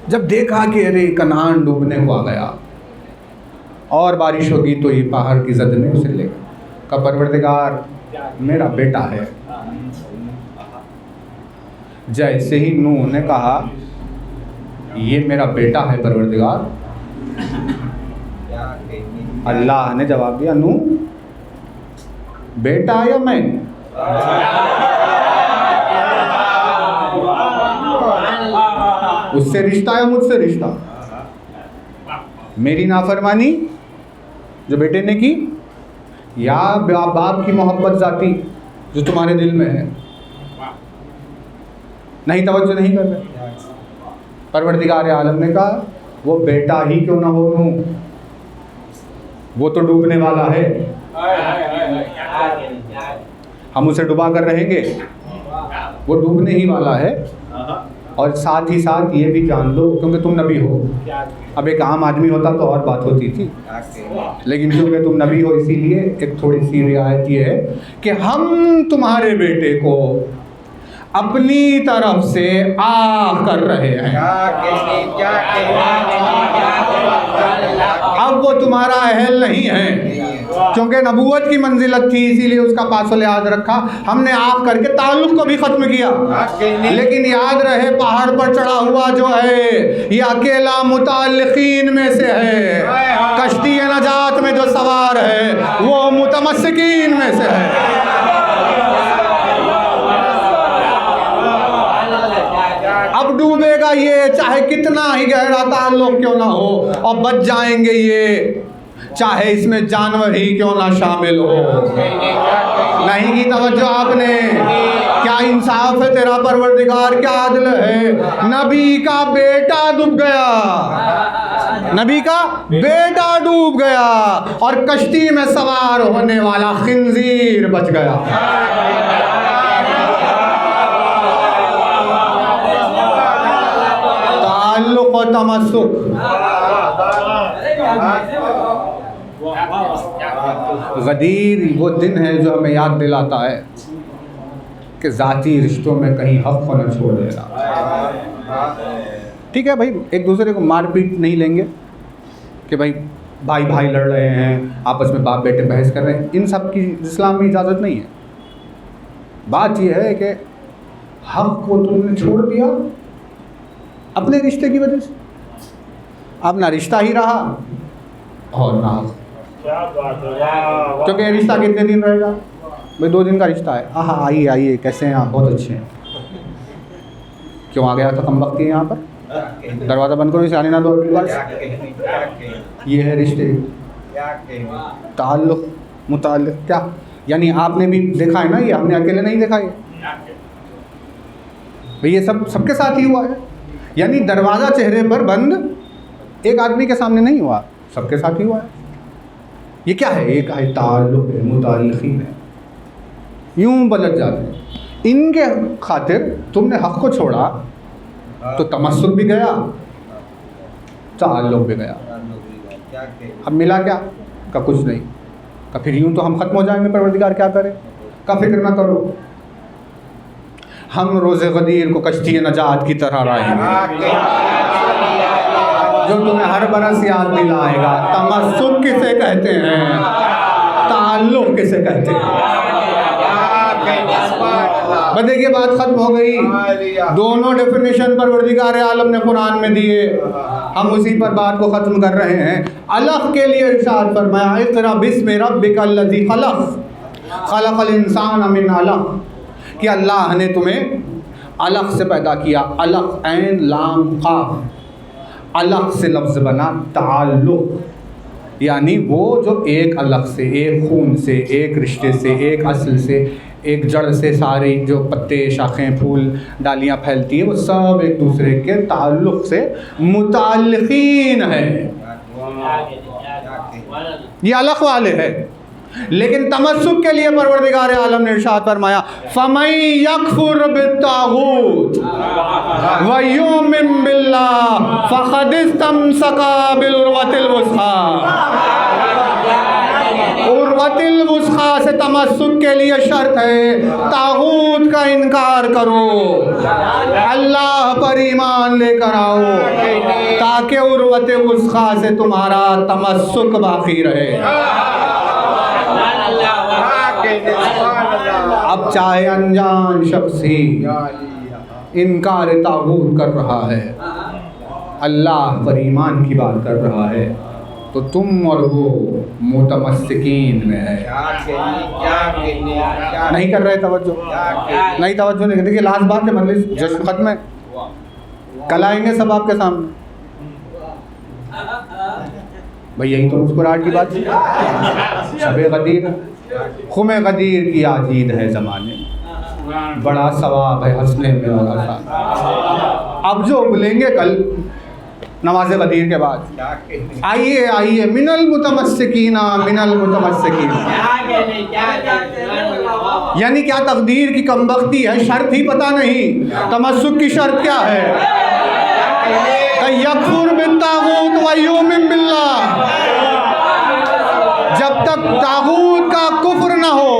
जब देखा कि अरे कनान डूबने को आ गया और बारिश होगी तो ये पहाड़ की जद में उसे लेगा, का परवरदिगार मेरा बेटा है। जैसे ही नूह ने कहा ये मेरा बेटा है परवरदिगार, अल्लाह ने जवाब दिया नूह बेटा या मैं? उससे रिश्ता या मुझसे रिश्ता? मेरी नाफरमानी जो बेटे ने की या बाप की मोहब्बत जाती जो तुम्हारे दिल में है? नहीं, तवज्जो नहीं कर रहे। परवरदिगार आलम ने कहा वो बेटा ही क्यों ना हो नूह, वो तो डूबने वाला है, हम उसे डुबा कर रहेंगे, वो डूबने ही वाला है। और साथ ही साथ ये भी जान लो, क्योंकि तुम नबी हो, अब एक आम आदमी होता तो और बात होती थी, लेकिन क्योंकि तुम नबी हो इसीलिए एक थोड़ी सी रियायत ये है कि हम तुम्हारे बेटे को अपनी तरफ से आ कर रहे हैं। अब वो तुम्हारा अहल नहीं है, क्योंकि नबूवत की मंजिलत थी इसीलिए उसका पासो लिहाज रखा। हमने आग करके ताल्लुक को भी ख़त्म किया, लेकिन याद रहे पहाड़ पर चढ़ा हुआ जो है ये अकेला मुताल्लिकीन में से है, कश्ती नजात में जो सवार है वो मुतमस्सिकीन में से है। अब डूबेगा ये चाहे कितना ही गहरा ताल्लुक क्यों ना हो, और बच जाएंगे ये चाहे इसमें जानवर ही क्यों ना शामिल हो। नहीं की तवज्जो आपने? क्या इंसाफ है तेरा परवरदिगार, क्या आदल है। नबी का बेटा डूब गया, नबी का बेटा डूब गया और कश्ती में सवार होने वाला खिंजीर बच गया। ताल्लुक और तमस्सुक, गदीर वो दिन है जो हमें याद दिलाता है कि ज़ाती रिश्तों में कहीं हक़ को न छोड़ देना। ठीक है भाई, एक दूसरे को मारपीट नहीं लेंगे कि भाई भाई भाई लड़ रहे हैं, आपस में बाप बेटे बहस कर रहे हैं, इन सब की इस्लाम में इजाज़त नहीं है। बात यह है कि हक़ को तुमने छोड़ दिया अपने रिश्ते की वजह से, अब ना रिश्ता ही रहा और ना हक़। क्योंकि रिश्ता कितने दिन रहेगा भाई? 2 दिन का रिश्ता है। हाँ आइए आइए, कैसे हैं आप? बहुत अच्छे हैं। क्यों आ गया था कम वक्त के यहाँ पर? दरवाज़ा बंद करो, इसे आने ना दो। ये है रिश्ते, ताल्लुक़ मुताल्लिक़। क्या यानी आपने भी देखा है ना, ये हमने अकेले नहीं देखा, ये भाई ये सब सबके साथ ही हुआ है। यानी दरवाज़ा चेहरे पर बंद एक आदमी के सामने नहीं हुआ, सबके साथ ही हुआ है। ये क्या है? एक है ताल्लुक़ है, मुताल्लिक़ीन है, यूं बदल जाते हैं। इनके खातिर तुमने हक़ को छोड़ा तो तमस्सुक भी गया, ताल्लुक़ भी गया। अब मिला क्या? का कुछ नहीं। का फिर यूं तो हम ख़त्म हो जाएंगे, परवरदिगार क्या करे? का फिक्र ना करो, हम रोज़े गदीर को कश्ती नजात की तरह रहेंगे जो तुम्हें हर बरस याद दिलाएगा। तमस्सुक किसे कहते हैं, ताल्लुक़ किसे कहते हैं? बस देखिए बात ख़त्म हो गई। दोनों डेफिनेशन परवरदिगार आलम ने कुरान में दिए, हम उसी पर बात को ख़त्म कर रहे हैं। अलग के लिए इरशाद फरमाया, इक़रा बिस्मि रब्बिकल लज़ी खलक़ खलक़ल इंसान मिन अलक़, कि अल्लाह ने तुम्हें अलग से पैदा किया। अलग ऐन लाम क़ाफ़, अलग से लफ्ज़ बना ताल्लुक़, यानी वो जो एक अलग से, एक खून से, एक रिश्ते से, एक असल से, एक जड़ से सारे जो पत्ते शाखें फूल डालियाँ फैलती हैं वो सब एक दूसरे के ताल्लुक़ से मुताल्लिक़ीन है। ये अलग वाले है। लेकिन तमस्सुक के लिए परवरदिगार आलम ने इरशाद फरमाया फमन यकफुर बित्तागूत व युमिन बिल्लाह फक़द इस्तमसका बिलउरवतिल वुस्क़ा। उर्वतिल वुस्क़ा से तमस्सुक के लिए शर्त है तागूत का इनकार करो, अल्लाह पर ईमान लेकर आओ, ताकि उर्वतिल वुस्क़ा से तुम्हारा तमस्सुक बाकी रहे। अब चाहे अनजान शख्स ही इनकार तागूत कर रहा है, अल्लाह पर ईमान की बात कर रहा है, तो तुम और वो मुतमस्सिकीन में है। नहीं कर रहे तवज्जो, नहीं तवज्जो नहीं। देखिए लास्ट बात है, मजलिस जश्न खत्म है, कल आएंगे सब आपके सामने। भाई यही तो मुस्कुराहट की बात है। शबे गदीर खुमे गदीर की आज ईद है ज़माने में, बड़ा सवाब है हंसने में और हंसा। अब जो बोलेंगे कल नमाज गदीर के बाद, आइए आइए मिनल मुतमस्सिकीना मिनल मुतमस्सिकीना, यानी क्या तकदीर की कमबख्ती है, शर्त ही पता नहीं। तमस्सुक की शर्त क्या है? यकफुर बित्तागूत व युमिन बिल्लाह। जब तक तागूत का कुफ्र न हो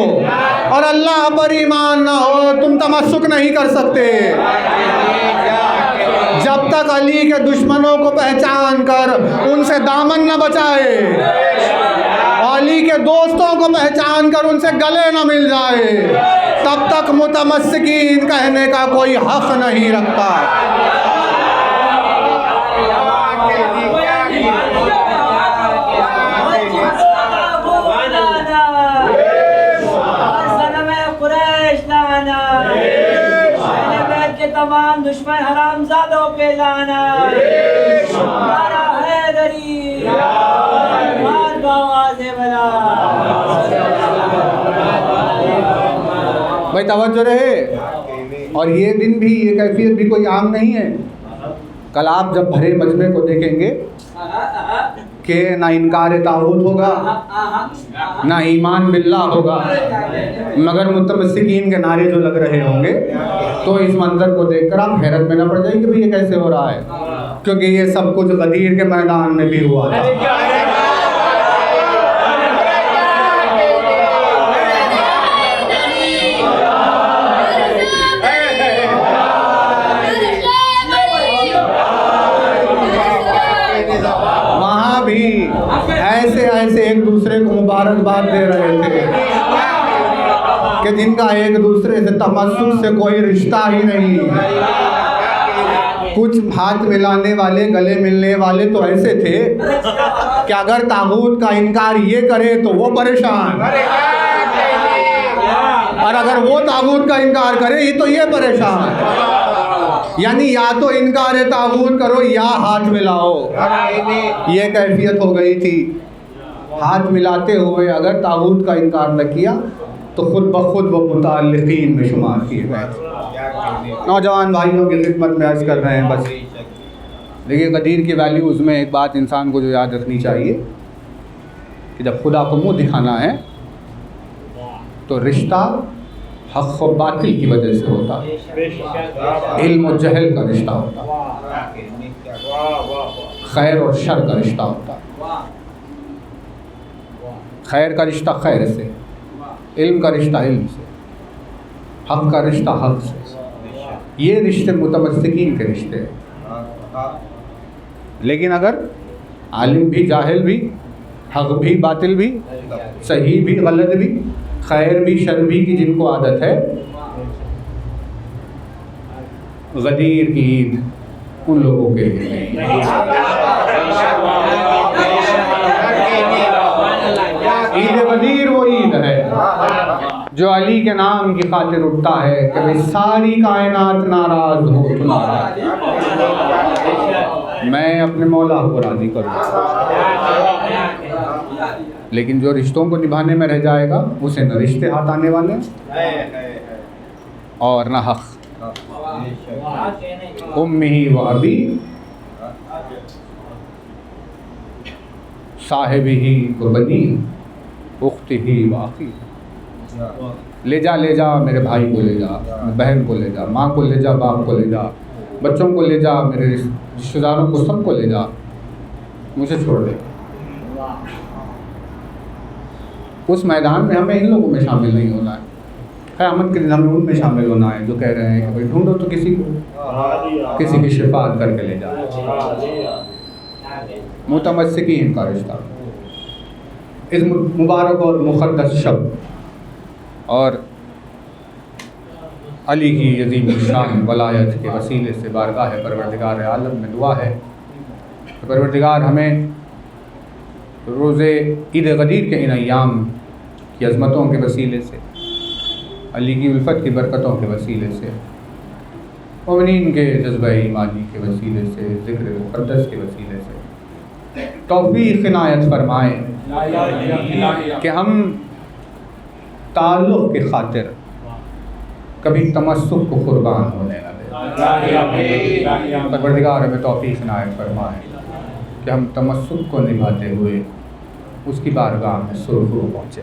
और अल्लाह पर ईमान न हो, तुम तमस्सुक नहीं कर सकते। जब तक अली के दुश्मनों को पहचान कर उनसे दामन न बचाए, अली के दोस्तों को पहचान कर उनसे गले न मिल जाए, तब तक मुतमस्सिकीन कहने का कोई हक नहीं रखता। तमाम दुश्मन हरामजादों पे लाना, नारा हैदरी, मार आवाज़े बना। भाई तवज्जो रहे। और ये दिन भी, ये कैफियत भी कोई आम नहीं है। कल आप जब भरे मजमे को देखेंगे कि ना इनकार तागूत होगा, ना ईमान बिल्लाह होगा, मगर मुतमस्सिकीन के नारे जो लग रहे होंगे, तो इस मंजर को देखकर आप हैरत में न पड़ जाएंगे भाई ये कैसे हो रहा है, क्योंकि ये सब कुछ गदीर के मैदान में भी हुआ था। वहाँ भी ऐसे ऐसे एक दूसरे को मुबारकबाद दे रहे थे कि जिनका एक दूसरे से तमस्सुक से कोई रिश्ता ही नहीं। कुछ हाथ मिलाने वाले, गले मिलने वाले तो ऐसे थे कि अगर तागूत का इनकार ये करे तो वो परेशान, और अगर वो तागूत का इनकार करे ये तो ये परेशान। यानी या तो इनकार तागूत करो या हाथ मिलाओ, ये कैफियत हो गई थी। हाथ मिलाते हुए अगर तागूत का इनकार न किया तो खुद ब खुद वो मुताल्लिकीन में शुमार किए गए। नौजवान भाइयों की खिदमत में अर्ज़ कर रहे हैं बस। देखिए गदीर की वैल्यूज़ में एक बात इंसान को जो याद रखनी चाहिए कि जब खुदा को मुँह दिखाना है तो रिश्ता हक़ व बातिल की वजह से होता है, इल्म और जहल का रिश्ता होता है, खैर और शर का रिश्ता होता है। खैर का रिश्ता खैर से, इल्म का रिश्ता इल्म से, हक़ का रिश्ता हक़ से। ये रिश्ते मुतमस्सिकीन के रिश्ते हैं। लेकिन अगर आलिम भी जाहिल भी, हक़ भी बातिल भी, सही भी गलत भी, खैर भी शर भी की जिनको आदत है, गदीर की ईद उन लोगों के लिए ईद गदीर वो ईद है जो अली के नाम की खातिर उठता है कि भाई सारी कायनात नाराज हो तो नाराज, मैं अपने मौला को राज़ी करूँ। लेकिन जो रिश्तों को निभाने में रह जाएगा उसे न रिश्ते हाथ आने वाले और न हक़। उम्मी व अबी साहिबी व बनी उख्तिही व अखी। ले जा मेरे भाई को ले जा, बहन को ले जा, माँ को ले जा, बाप को ले जा, बच्चों को ले जा, मेरे रिश्तेदारों को सबको ले जा, मुझे छोड़ दे। उस मैदान में हमें इन लोगों में शामिल नहीं होना है। क़यामत के दिन हमें उनमें शामिल होना है जो कह रहे हैं कि भाई ढूंढो तो किसी को, किसी की शिफात करके ले जाओ। मुतमस्सिकीन का रिश्ता। इस मुबारक और मुक़द्दस शब और अली की अज़ीम शान वलायत के वसीले से बारगाह परवरदिगार आलम में दुआ है कि परवरदिगार हमें रोज़े ईद गदीर के इन अय्याम की अज़मतों के वसीले से, अली की उल्फत की बरकतों के वसीले से, मोमिनीन के जज्बा ईमानी के वसीले से, ज़िक्र मुक़द्दस के वसीले से तौफ़ीक़ इनायत फरमाए कि हम ताल्लुक़ की खातिर कभी तमस्सुक को क़ुरबान होने न दें। परवरदिगार हमें तौफ़ीक़ इनायत फरमाए कि हम तमस्सुक को निभाते हुए उसकी बारगाह में सुरखरू पहुँचे।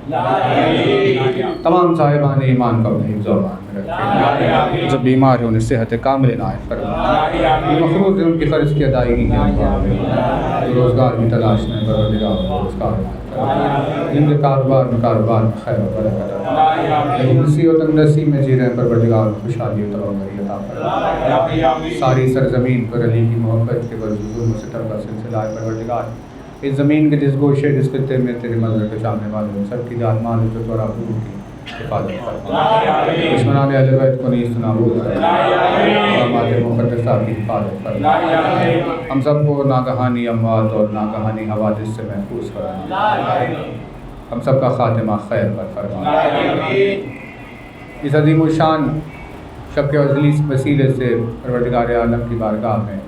तमाम साहिबान ईमान का अपने हिफ्ज़-ओ-अमान में रखें। जब बीमार है उन्हें सेहत कामिल इनायत फरमाए। मखलूक़ उनकी क़र्ज़ की अदायगी के रोज़गार की तलाश में परवरदिगार रोज़गार जिनके कारोबार में खैर और बरकत, मुसीबत तंगदस्ती में जी रहे परवरदिगार खुशहाली और तवक्कुल अता फरमाए। सारी सरज़मीन पर अली की मोहब्बत के जुल्म और सितम का सिलसिला है परवरदिगार। इस ज़मीन के जिस गोशे जिस खित्ते में तेरे मज़हर के सामने वाले सब की जान माल इज़्ज़त और आबरू की हिफाज़त फरमा। दुश्मनान अहले बैत को नीस्त नाबूद फरमा। हमारे मुक़द्दसा की हिफाज़त फरमा। हम सबको नागहानी अमवात और नागहानी हवादिस से महफूज फरमा। हम सब का ख़ातिमा खैर पर फरमा। इस अज़ीम शान शब के वसीले से परवरदिगार आलम की बारगाह में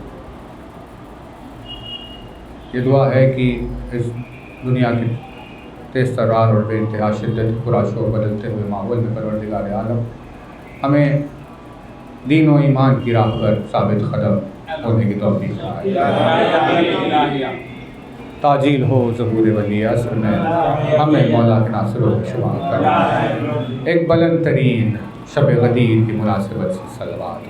ये दुआ है कि इस दुनिया के तेज़ तर्रार और बेइंतहा शिद्दत पुरा शोर बदलते हुए माहौल में परवरदिगार आलम हमें दीन और ईमान की राह पर साबित कदम होने की तौफ़ीक़ दे। ताजील हो ज़हूर वली असर में हमें मौला के नासिरों में शुमार करना। एक बुलंद तरीन शब गदीर की मुनासिबत से सलवात।